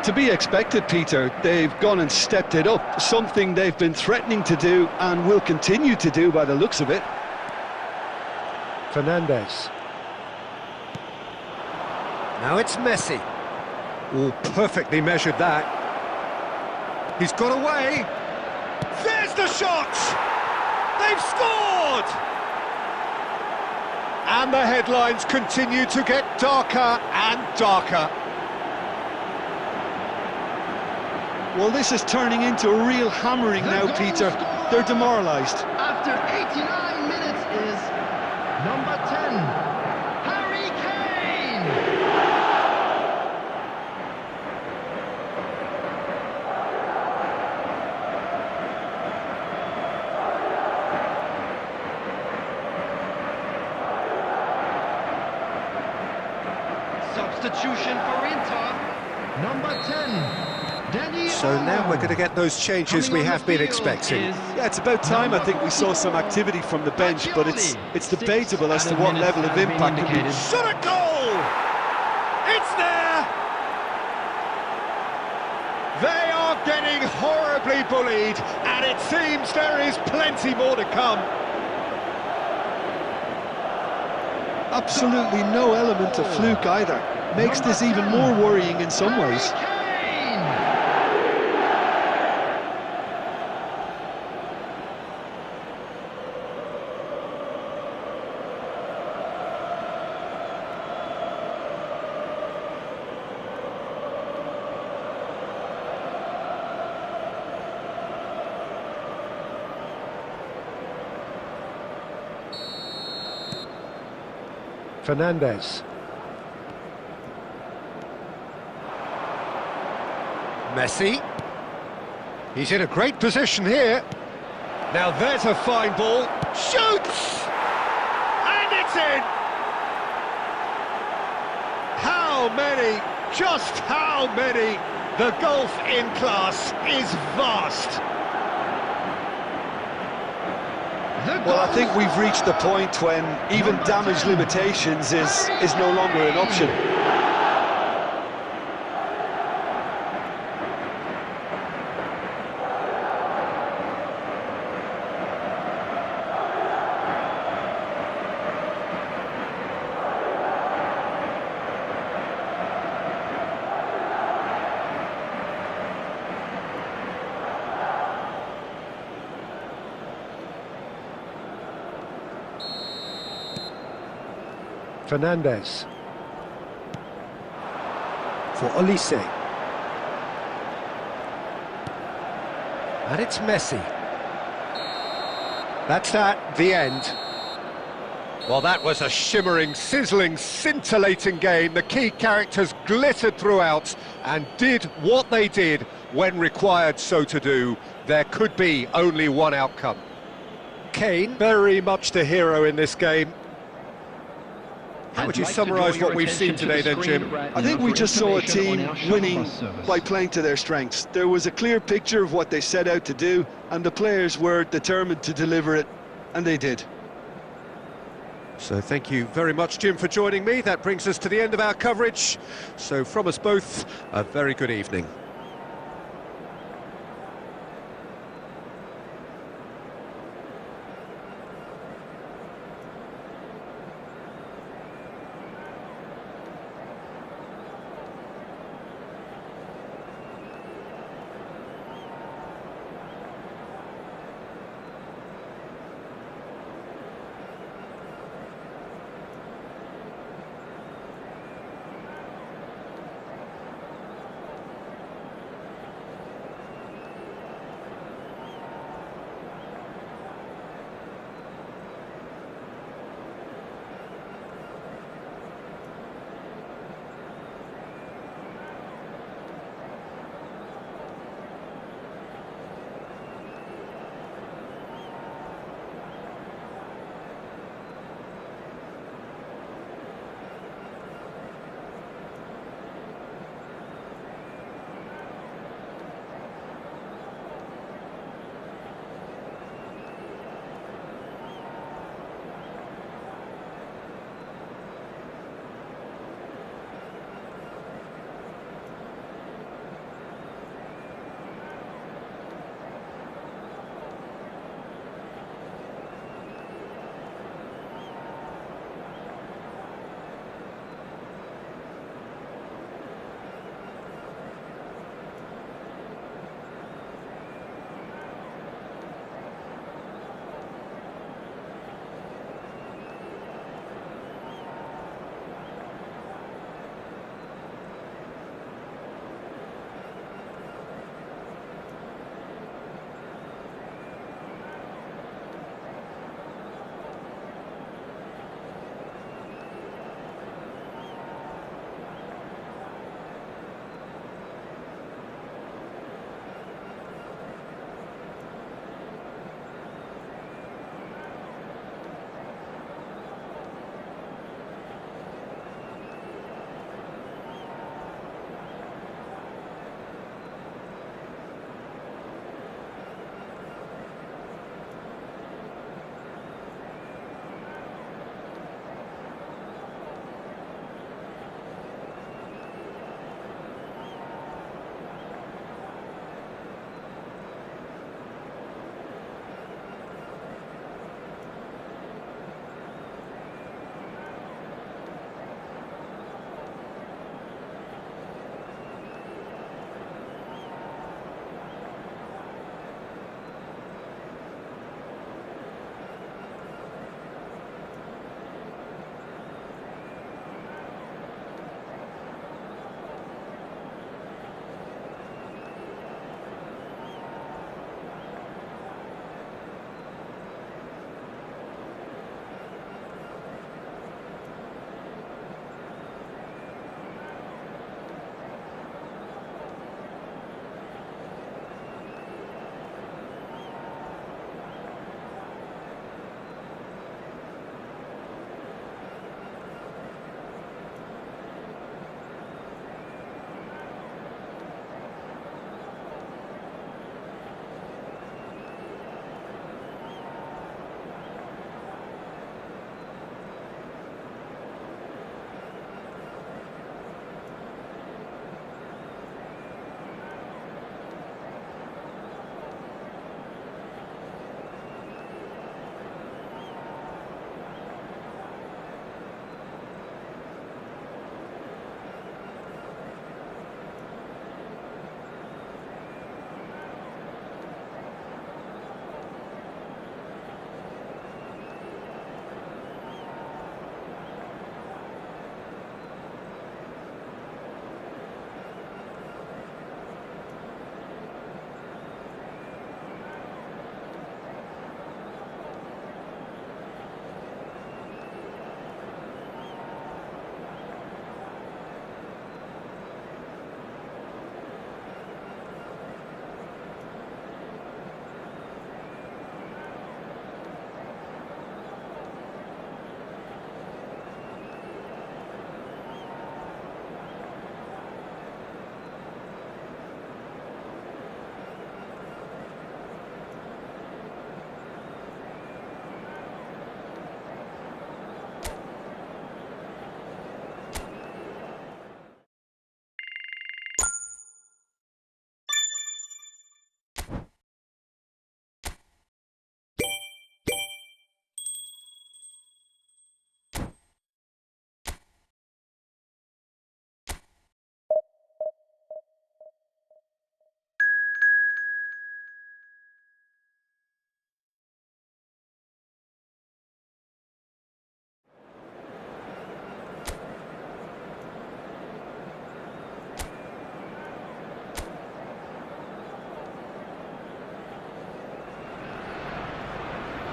To be expected, Peter. They've gone and stepped it up, something they've been threatening to do and will continue to do by the looks of it. Fernandes. Now it's Messi. Oh, perfectly measured that. He's got away. There's the shot! They've scored! And the headlines continue to get darker and darker. Well, this is turning into a real hammering now, Peter. They're demoralised. After 89 minutes is number 10, Harry Kane. Substitution for Inter, number 10, Danny. So now we're going to get those changes we have been expecting. Yeah, it's about time I think we saw some activity from the bench, but it's debatable as to what level of impact could be. Shot at goal! It's there! They are getting horribly bullied, and it seems there is plenty more to come. Absolutely no element of fluke either. Makes this even more worrying in some ways. Fernandes. Messi. He's in a great position here. Now there's a fine ball. Shoots! And it's in! How many? Just how many? The gulf in class is vast. Well, I think we've reached the point when even damage limitations is no longer an option. Fernandes. For Olise. And it's Messi. That's that, the end. Well, that was a shimmering, sizzling, scintillating game. The key characters glittered throughout and did what they did when required so to do. There could be only one outcome. Kane, very much the hero in this game. How would you summarise what we've seen today then, Jim? I think we just saw a team winning by playing to their strengths. There was a clear picture of what they set out to do, and the players were determined to deliver it, and they did. So thank you very much, Jim, for joining me. That brings us to the end of our coverage. So from us both, a very good evening.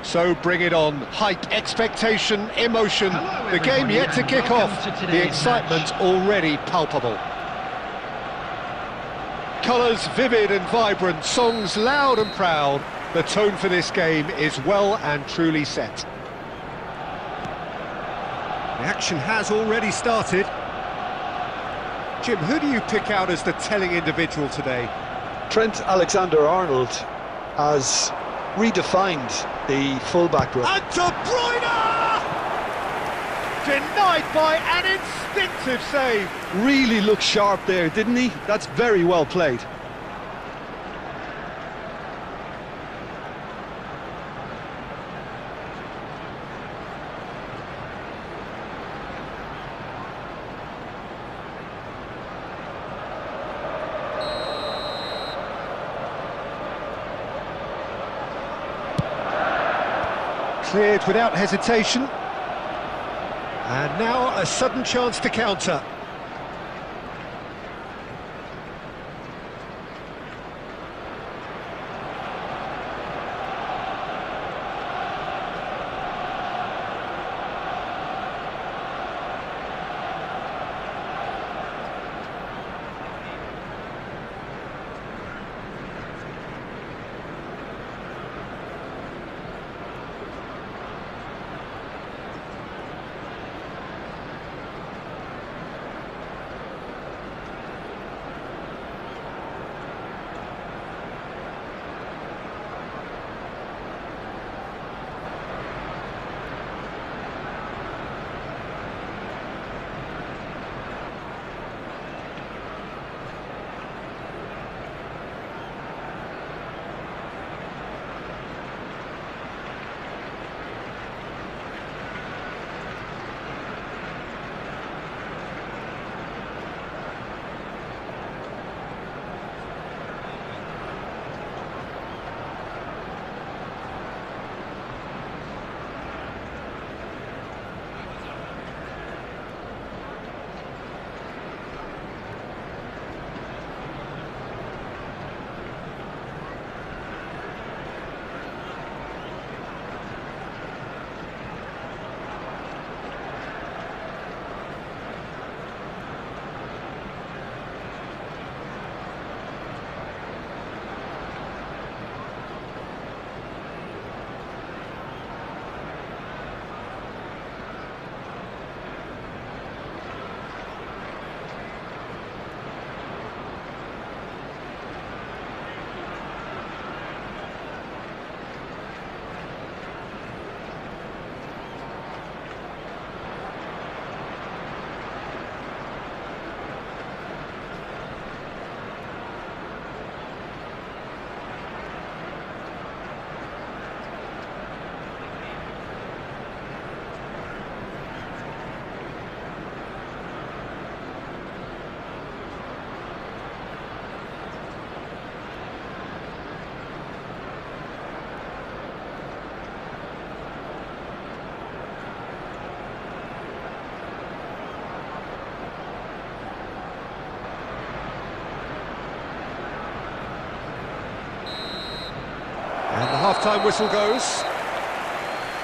So bring it on. Hype, expectation, emotion. Hello, The game everybody, yet to and kick welcome off. to The today's excitement match. already palpable. Colours vivid and vibrant, songs loud and proud. The tone for this game is well and truly set. The action has already started. Jim, who do you pick out as the telling individual today? Trent Alexander-Arnold has redefined the fullback role. And De Bruyne! Denied by an instinctive save. Really looked sharp there, didn't he? That's very well played. Cleared without hesitation. And now a sudden chance to counter. And the half-time whistle goes.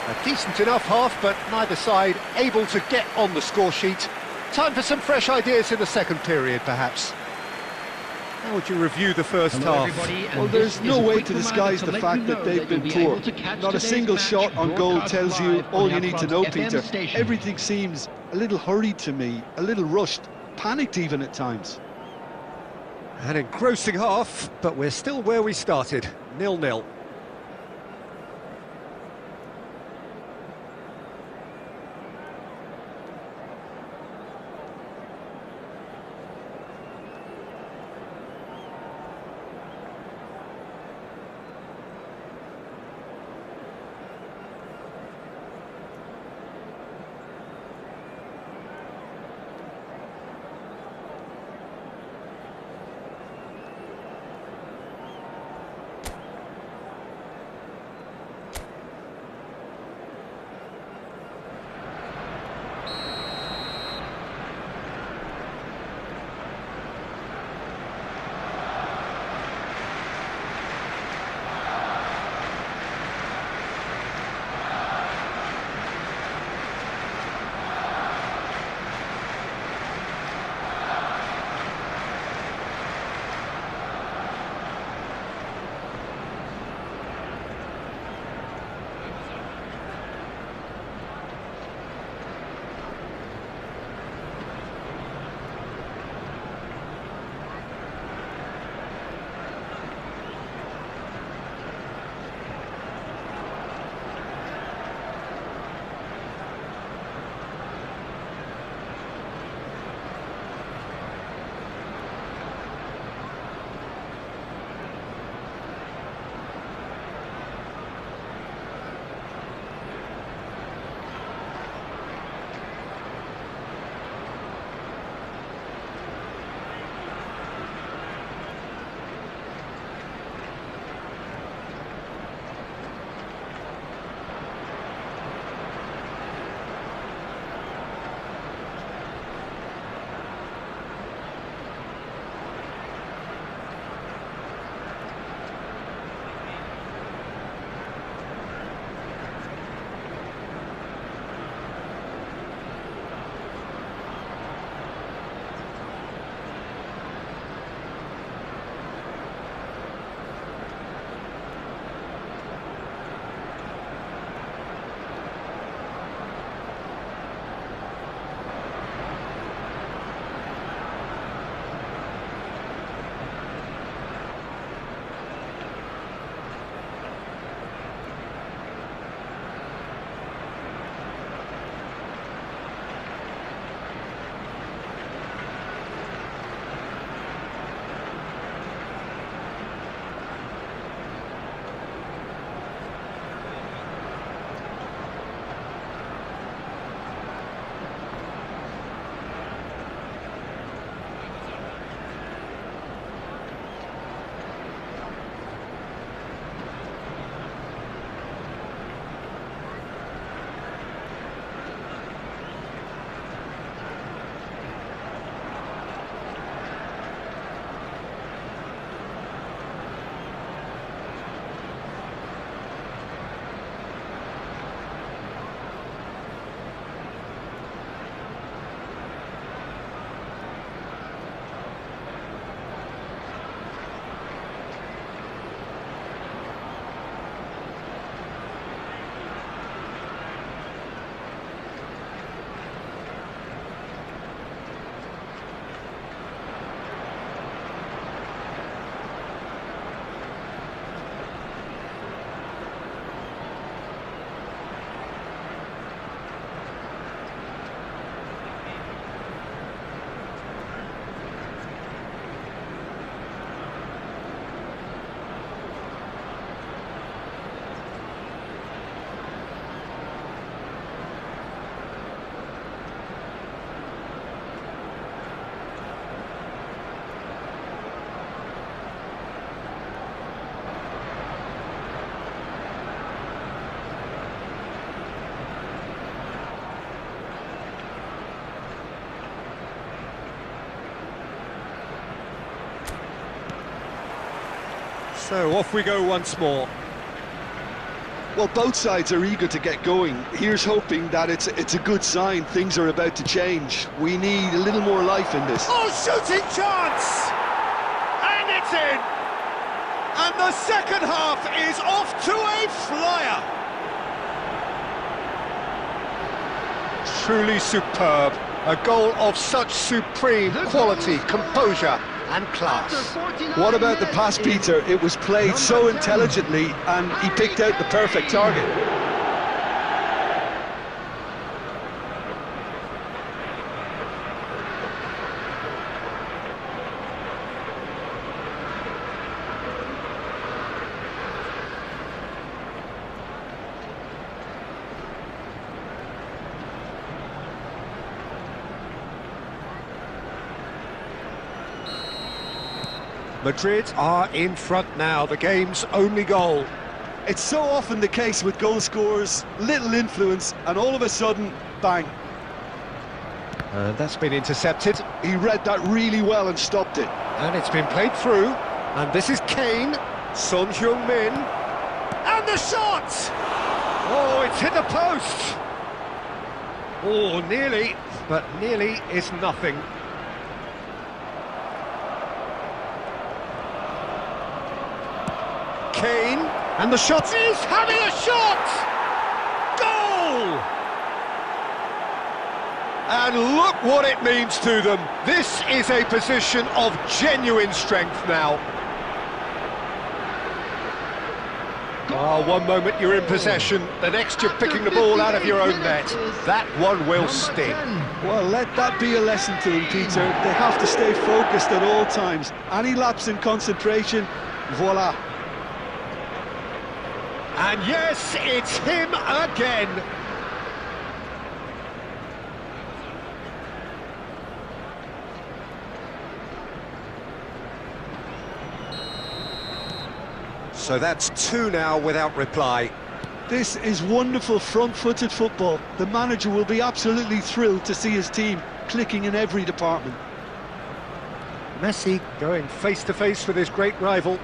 A decent enough half, but neither side able to get on the score sheet. Time for some fresh ideas in the second period, perhaps. How would you review the first Hello, half? everybody, and Well, this there's no is a way quick to reminder disguise to the let fact you that know they've you'll been be poor. able to catch Not a today's single match shot on goal broadcast tells you live all on you our need to club's know, FM Peter. station. Everything seems a little hurried to me, a little rushed, panicked even at times. An engrossing half, but we're still where we started, 0-0. So off we go once more. Well, both sides are eager to get going. Here's hoping that it's a good sign. Things are about to change. We need a little more life in this. Oh, shooting chance! And it's in! And the second half is off to a flyer! Truly superb. A goal of such supreme quality, composure and class. What about the pass, Peter? It was played so intelligently and he picked out the perfect target. Madrid are in front now, the game's only goal. It's so often the case with goal scorers, little influence, and all of a sudden, bang. And that's been intercepted. He read that really well and stopped it. And it's been played through. And this is Kane, Son Heung-min. And the shot! Oh, it's hit the post! Oh, nearly, but nearly is nothing. Kane, and the shot is having a shot! Goal! And look what it means to them. This is a position of genuine strength now. Oh, one moment you're in possession, the next you're picking the ball out of your own net. That one will sting. Well, let that be a lesson to them, Peter. They have to stay focused at all times. Any lapse in concentration, voila. And yes, it's him again. So that's two now without reply. This is wonderful front-footed football. The manager will be absolutely thrilled to see his team clicking in every department. Messi going face-to-face with his great rival.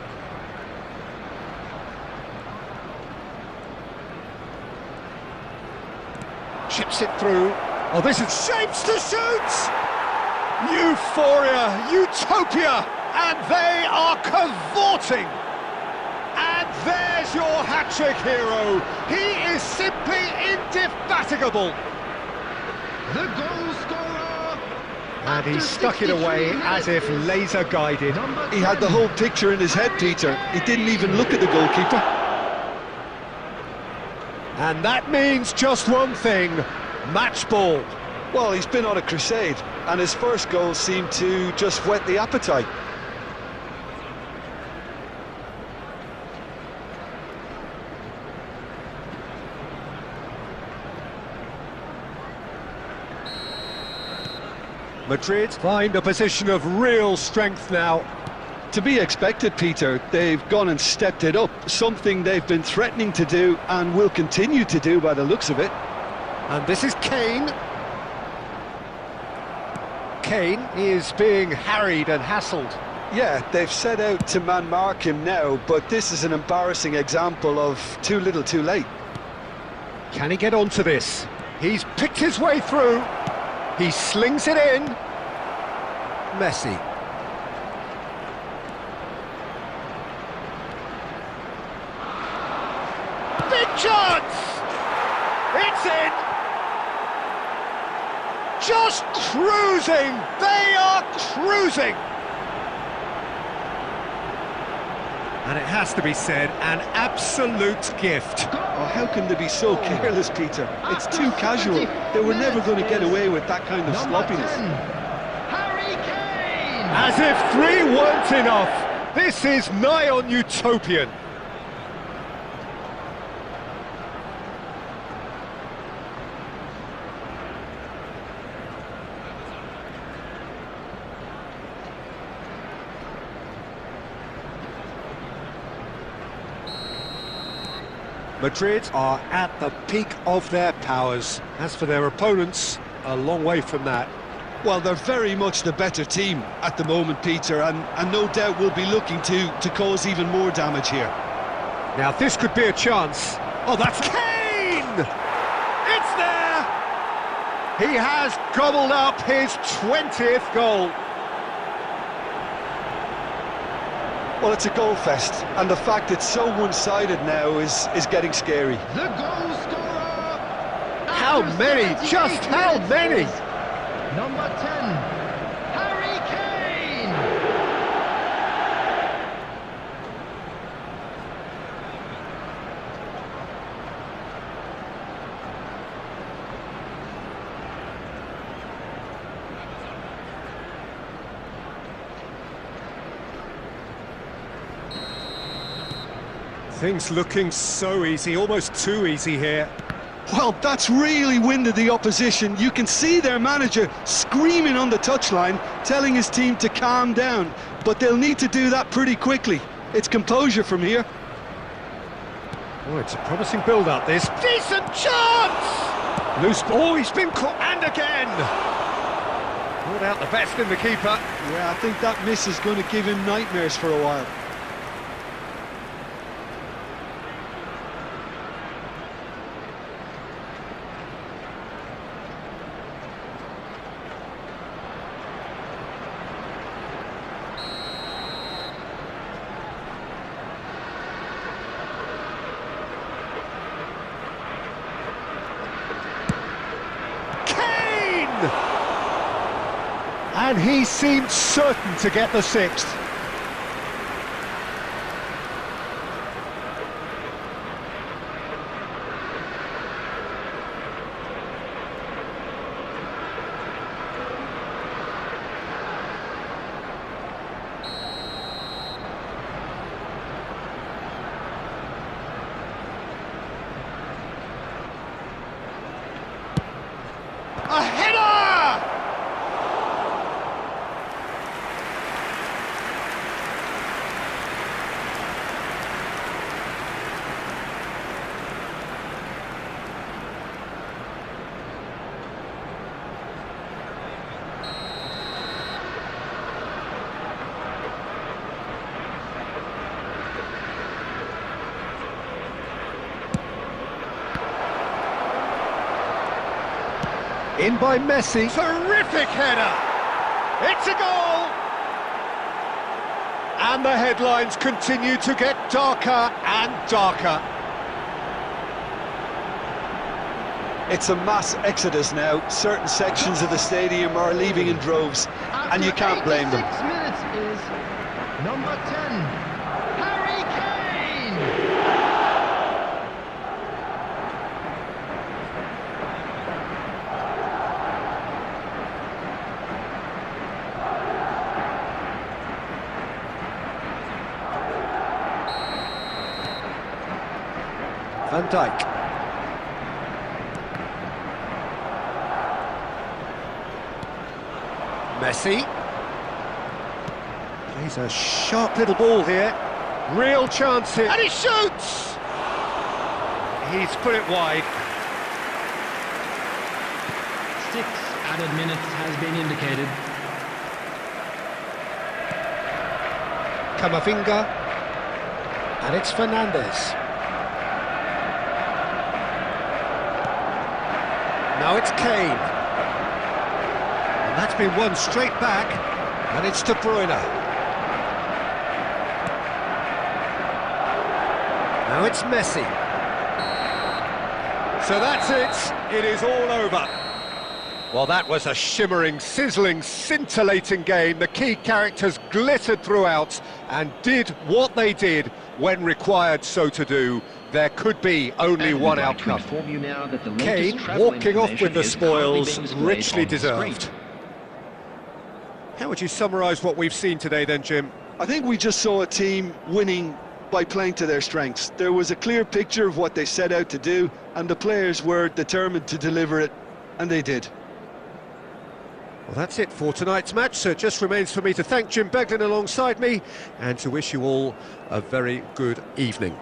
Chips it through. Oh, this is shapes to shoot! Euphoria, utopia, and they are cavorting. And there's your hat-trick hero. He is simply indefatigable. The goal scorer. And he stuck it away as if laser-guided. He had the whole picture in his head, Peter. He didn't even look at the goalkeeper. And that means just one thing, match ball. Well, he's been on a crusade, and his first goal seemed to just whet the appetite. Madrid find a position of real strength now. To be expected, Peter. They've gone and stepped it up, something they've been threatening to do and will continue to do by the looks of it. And this is Kane. Kane is being harried and hassled. Yeah, they've set out to man-mark him now, but this is an embarrassing example of too little too late. Can he get onto this? He's picked his way through. He slings it in. Messi. Big chance! It's in! Just cruising! They are cruising! And it has to be said, an absolute gift. Oh, how can they be so careless, Peter? It's too casual. They were never going to get away with that kind of sloppiness. Harry Kane. As if three weren't enough. This is nigh on utopian. Madrid are at the peak of their powers. As for their opponents, a long way from that. Well, they're very much the better team at the moment, Peter, and no doubt will be looking to cause even more damage here. Now this could be a chance. Oh, that's Kane! It's there! He has gobbled up his 20th goal. Well, it's a goal fest, and the fact it's so one-sided now is getting scary. The goal scorer. How after many? 78 Just how minutes many? is Number 10, Harry Kane. Things looking so easy, almost too easy here. Well, that's really winded the opposition. You can see their manager screaming on the touchline, telling his team to calm down. But they'll need to do that pretty quickly. It's composure from here. Oh, it's a promising build-up, this. Decent chance! Loose ball, he's been caught, and again! Brought out the best in the keeper. Yeah, I think that miss is going to give him nightmares for a while. And he seemed certain to get the sixth. A header! In by Messi. Terrific header! It's a goal! And the headlines continue to get darker and darker. It's a mass exodus now. Certain sections of the stadium are leaving in droves, and you can't blame them. After 86 minutes is number 10, Harry Kane. Van Dijk. Messi. Plays a sharp little ball here. Real chance here. And he shoots! He's put it wide. 6 added minutes has been indicated. Camavinga. And it's Fernandes. Now it's Kane. And that's been won straight back. And it's De Bruyne. Now it's Messi. So that's it. It is all over. Well, that was a shimmering, sizzling, scintillating game. The key characters glittered throughout and did what they did when required so to do. There could be only one outcome. Kane walking off with the spoils, richly deserved. How would you summarise what we've seen today then, Jim? I think we just saw a team winning by playing to their strengths. There was a clear picture of what they set out to do, and the players were determined to deliver it, and they did. Well, that's it for tonight's match, so it just remains for me to thank Jim Beglin alongside me and to wish you all a very good evening.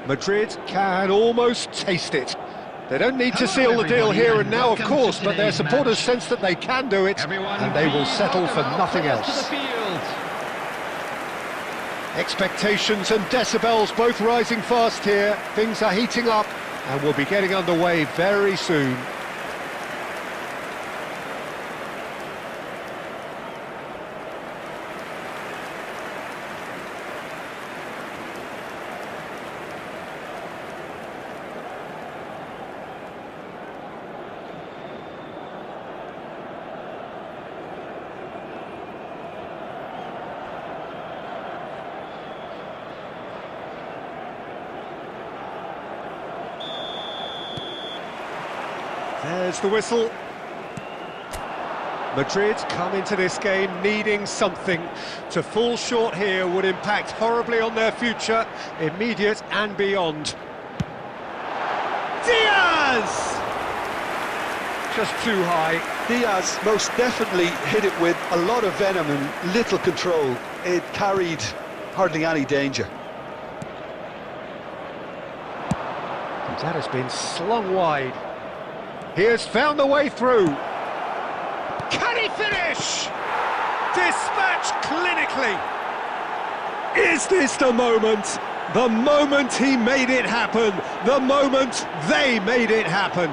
Madrid can almost taste it. They don't need to seal the deal here and now, of course, but their supporters sense that they can do it, and they will settle for nothing else. Expectations and decibels both rising fast here. Things are heating up, and we'll be getting underway very soon. There's the whistle. Madrid come into this game needing something. To fall short here would impact horribly on their future, immediate and beyond. Diaz! Just too high. Diaz most definitely hit it with a lot of venom and little control. It carried hardly any danger. And that has been slung wide. He has found the way through. Can he finish? Dispatched clinically. Is this the moment? The moment he made it happen. The moment they made it happen.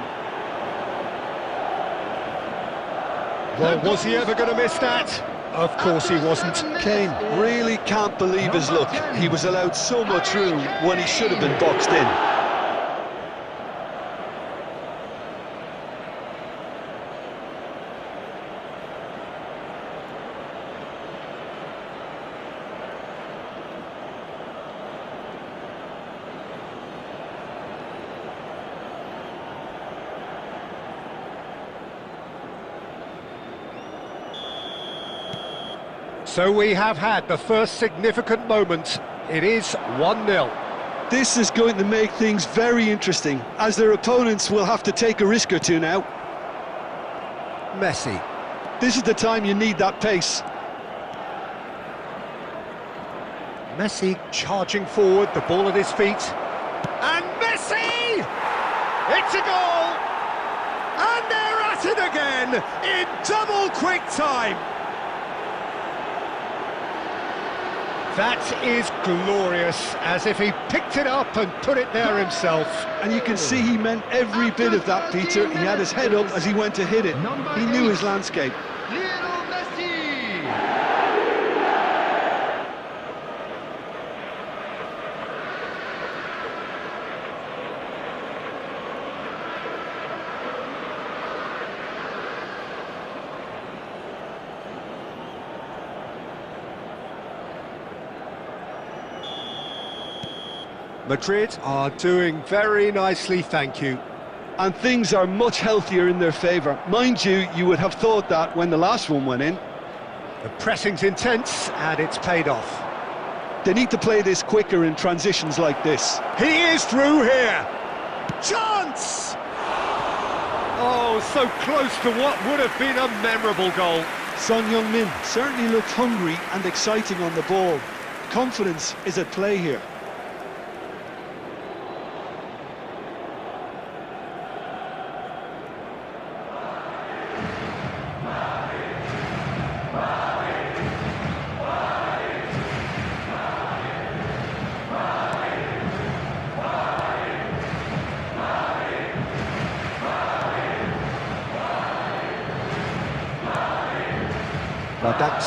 Well, was he ever going to miss that? Of course he wasn't. Kane really can't believe his luck. He was allowed so much room when he should have been boxed in. So we have had the first significant moment. It is 1-0. This is going to make things very interesting, as their opponents will have to take a risk or two now. Messi. This is the time you need that pace. Messi charging forward, the ball at his feet. And Messi! It's a goal! And they're at it again in double quick time. That is glorious, as if he picked it up and put it there himself. And you can see he meant every bit of that, Peter. He had his head up as he went to hit it. He knew his landscape. Madrid are doing very nicely, thank you. And things are much healthier in their favour. Mind you, you would have thought that when the last one went in. The pressing's intense, and it's paid off. They need to play this quicker in transitions like this. He is through here! Chance! Oh, so close to what would have been a memorable goal. Son Heung-min certainly looked hungry and exciting on the ball. Confidence is at play here.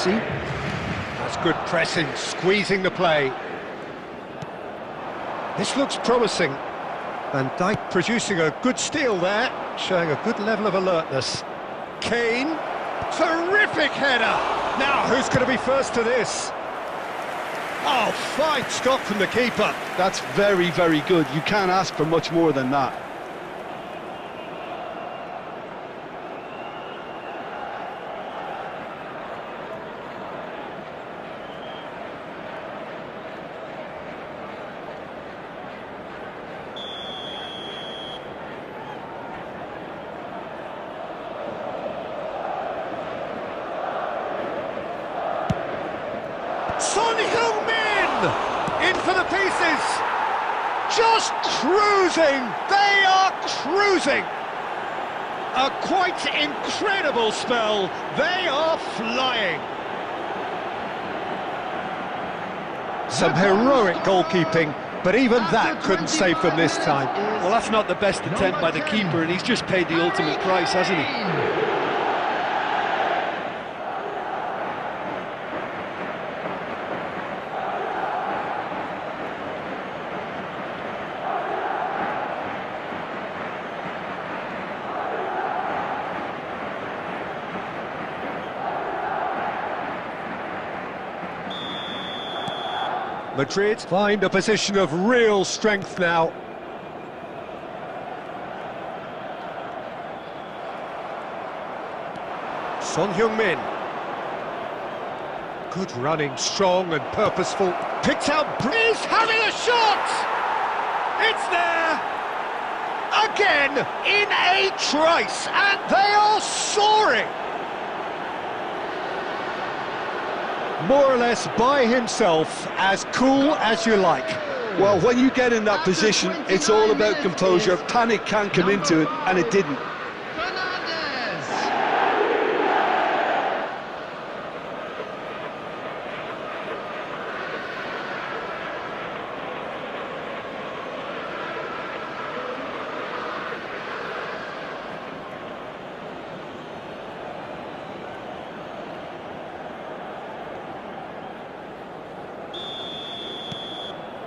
That's good pressing, squeezing the play. This looks promising. Van Dijk producing a good steal there, showing a good level of alertness. Kane, terrific header! Now, who's going to be first to this? Oh, fine stop from the keeper. That's very, very good. You can't ask for much more than that. Son Heung-min! In for the pieces! just cruising! They are cruising! A quite incredible spell. They are flying. Some heroic goalkeeping, but even that couldn't save them this time. Well, that's not the best attempt by the keeper, and he's just paid the ultimate price, hasn't he? Madrid find a position of real strength now. Son Heung-min. Good running, strong and purposeful. Picked out, is having a shot! It's there! Again, in a trice, and they are soaring! More or less by himself, as cool as you like. Well, when you get in that position, it's all about composure. Panic can't come into it, and it didn't.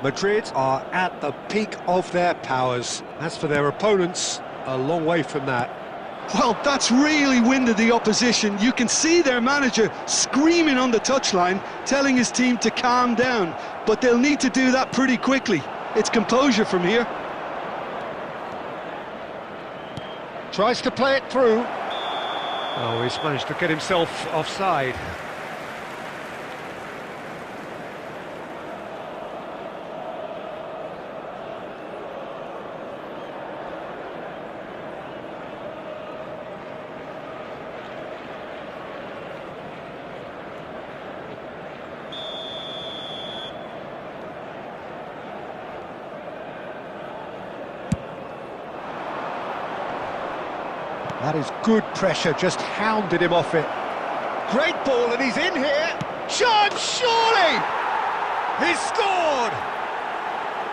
Madrid are at the peak of their powers. As for their opponents, a long way from that. Well, that's really winded the opposition. You can see their manager screaming on the touchline, telling his team to calm down. But they'll need to do that pretty quickly. It's composure from here. Tries to play it through. Oh, he's managed to get himself offside. That is good pressure, just hounded him off it. Great ball, and he's in here. Chance, surely! He's scored!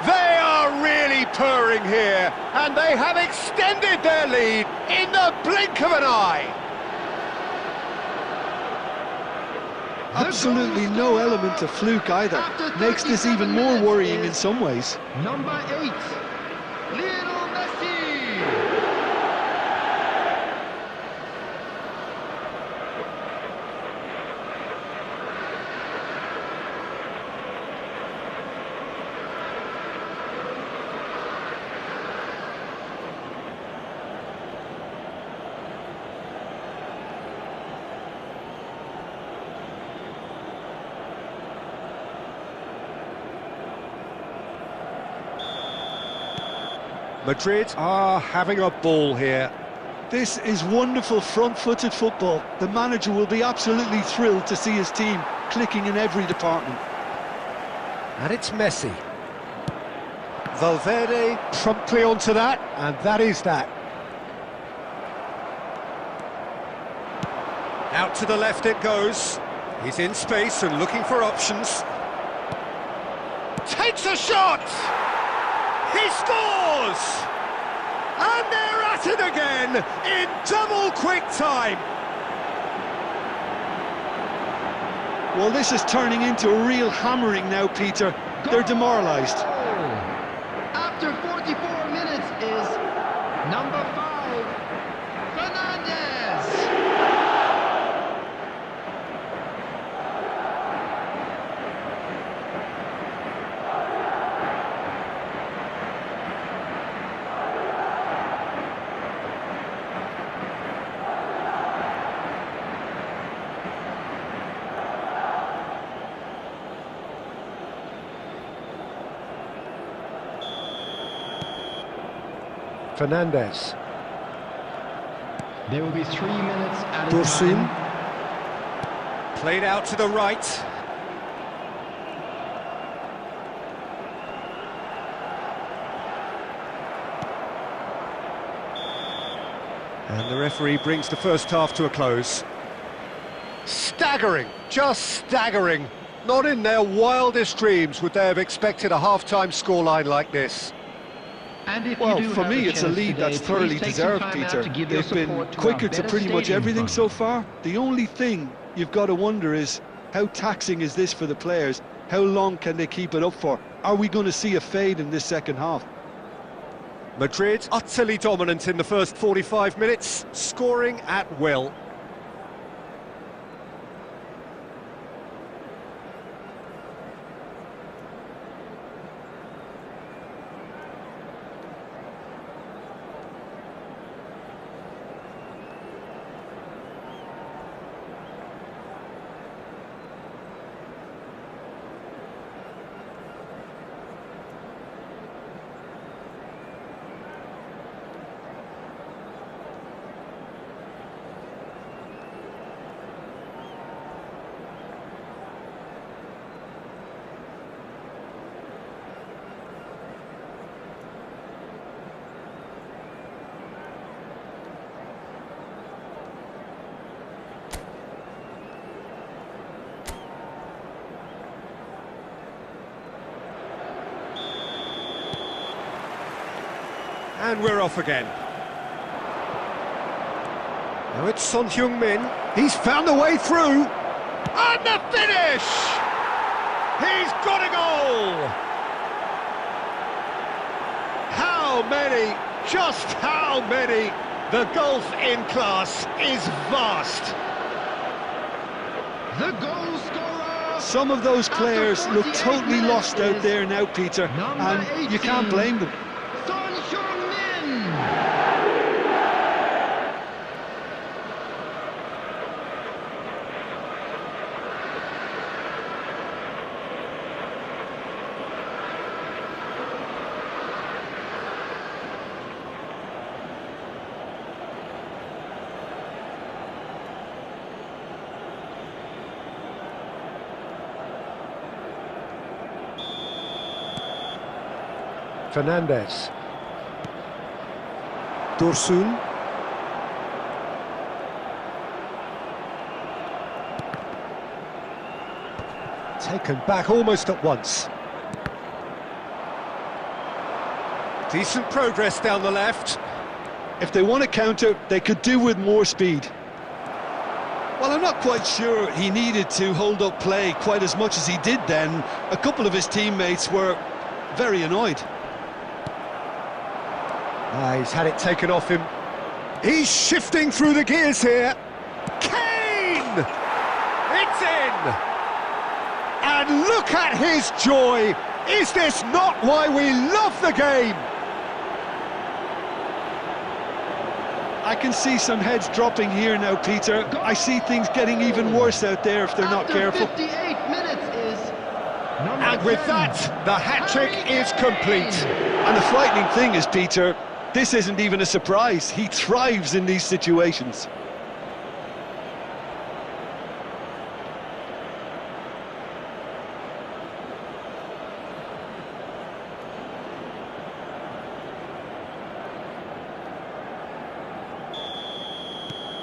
They are really purring here, and they have extended their lead in the blink of an eye. Absolutely no element of fluke either. Makes this even more worrying in some ways. Number 8, Lionel Messi. Madrid are having a ball here. This is wonderful front-footed football. The manager will be absolutely thrilled to see his team clicking in every department. And it's Messi. Valverde promptly onto that, and that is that. Out to the left it goes. He's in space and looking for options. Takes a shot! He scores! And they're at it again in double quick time. Well, this is turning into a real hammering now, Peter. They're demoralised. After 44 minutes is number 5, Fernandez. Fernandez. There will be 3 minutes at a Bursin. time. Played out to the right. And the referee brings the first half to a close. Staggering, just staggering. Not in their wildest dreams would they have expected a half-time scoreline like this. Well, for me, it's a lead that's thoroughly deserved, Peter. They've been quicker to pretty much everything so far. The only thing you've got to wonder is, how taxing is this for the players? How long can they keep it up for? Are we going to see a fade in this second half? Madrid utterly dominant in the first 45 minutes, scoring at will. And we're off again. Now it's Son Heung-min. He's found a way through. And the finish! He's got a goal! How many? Just how many? The gulf in class is vast. The goal scorer. Some of those players look totally lost out there now, Peter, and you can't blame them. Son Heung-min. Fernandez. Dursun. Taken back almost at once. Decent progress down the left. If they want to counter, they could do with more speed. Well, I'm not quite sure he needed to hold up play quite as much as he did then. A couple of his teammates were very annoyed. He's had it taken off him. He's shifting through the gears here. Kane! It's in! And look at his joy! Is this not why we love the game? I can see some heads dropping here now, Peter. I see things getting even worse out there if they're not careful. 58 minutes is number And with 10. that, the hat-trick is complete. And the frightening thing is, Peter, this isn't even a surprise. He thrives in these situations.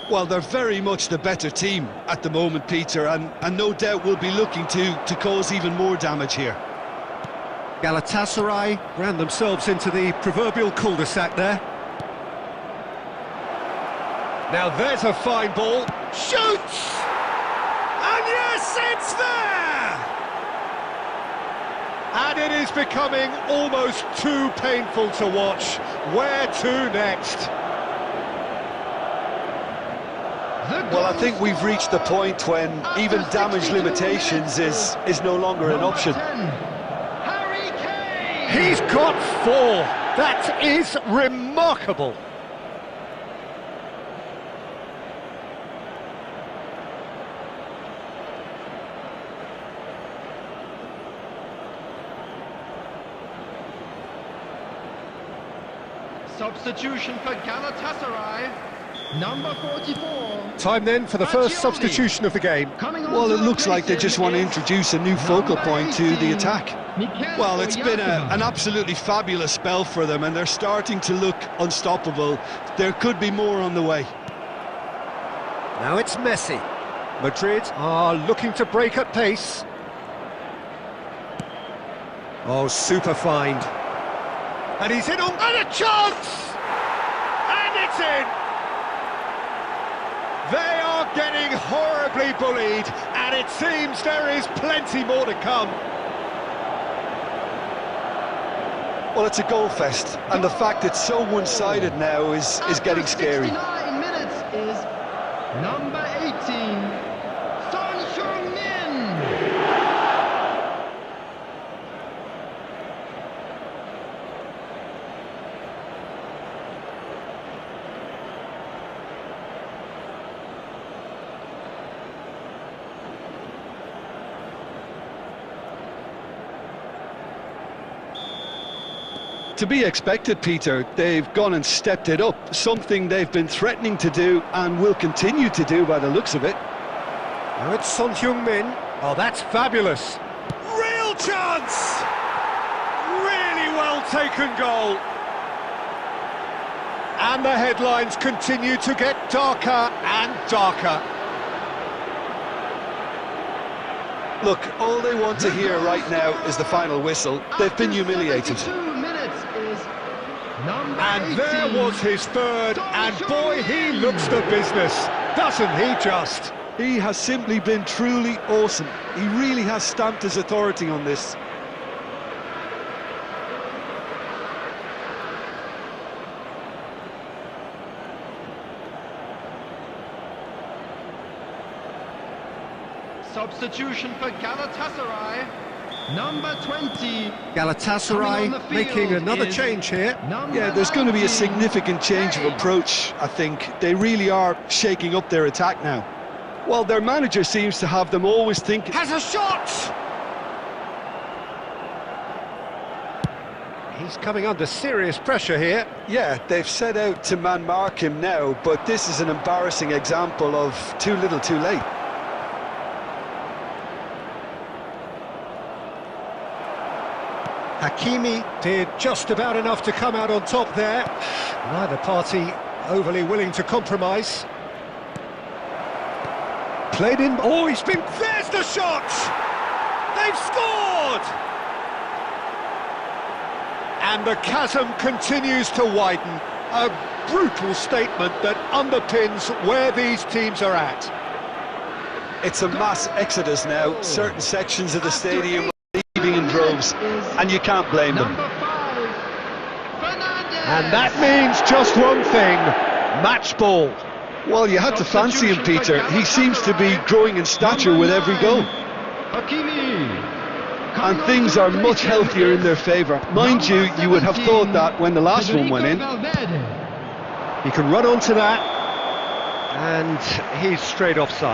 Well, they're very much the better team at the moment, Peter, and no doubt will be looking to cause even more damage here. Galatasaray ran themselves into the proverbial cul-de-sac there. Now there's a fine ball. Shoots! And yes, it's there! And it is becoming almost too painful to watch. Where to next? Well, I think we've reached the point when even damage limitations is no longer an option. He's got 4. That is remarkable. Substitution for Galatasaray. Number 44. Time then for the first substitution of the game. Well, it looks like they just want to introduce a new focal point to the attack. Well, it's been an absolutely fabulous spell for them, and they're starting to look unstoppable. There could be more on the way. Now it's Messi. Madrid are looking to break at pace. Oh, super find. And he's in on... And a chance! And it's in! They are getting horribly bullied, and it seems there is plenty more to come. Well, it's a goal fest, and the fact it's so one-sided now is getting scary. 69 minutes is number 18, Son Heung-min. To be expected, Peter. They've gone and stepped it up, something they've been threatening to do and will continue to do by the looks of it. Now it's Son Heung-min. Oh, that's fabulous. Real chance! Really well taken goal. And the headlines continue to get darker and darker. Look, all they want to hear right now is the final whistle. They've been humiliated. 72 minutes is number 18. And there was his third, and boy, he looks the business, doesn't he just? He has simply been truly awesome. He really has stamped his authority on this. Substitution for Galatasaray, number 20. Galatasaray making another change here. Yeah, there's going to be a significant change of approach, I think. They really are shaking up their attack now. Well, their manager seems to have them always thinking... Has a shot! He's coming under serious pressure here. Yeah, they've set out to man-mark him now, but this is an embarrassing example of too little too late. Hakimi did just about enough to come out on top there. Neither party overly willing to compromise. Played in... Oh, he's been... There's the shot! They've scored! And the chasm continues to widen. A brutal statement that underpins where these teams are at. It's a mass exodus now. Certain sections of the stadium are leaving in droves, and you can't blame them. Number 5, Fernandez. And that means just one thing, match ball. Well, you had to fancy him, Peter. He seems to be growing in stature with every goal. Hakimi. And things are much healthier in their favour. Mind you, you would have thought that when the last one went in. He can run onto that, and he's straight offside.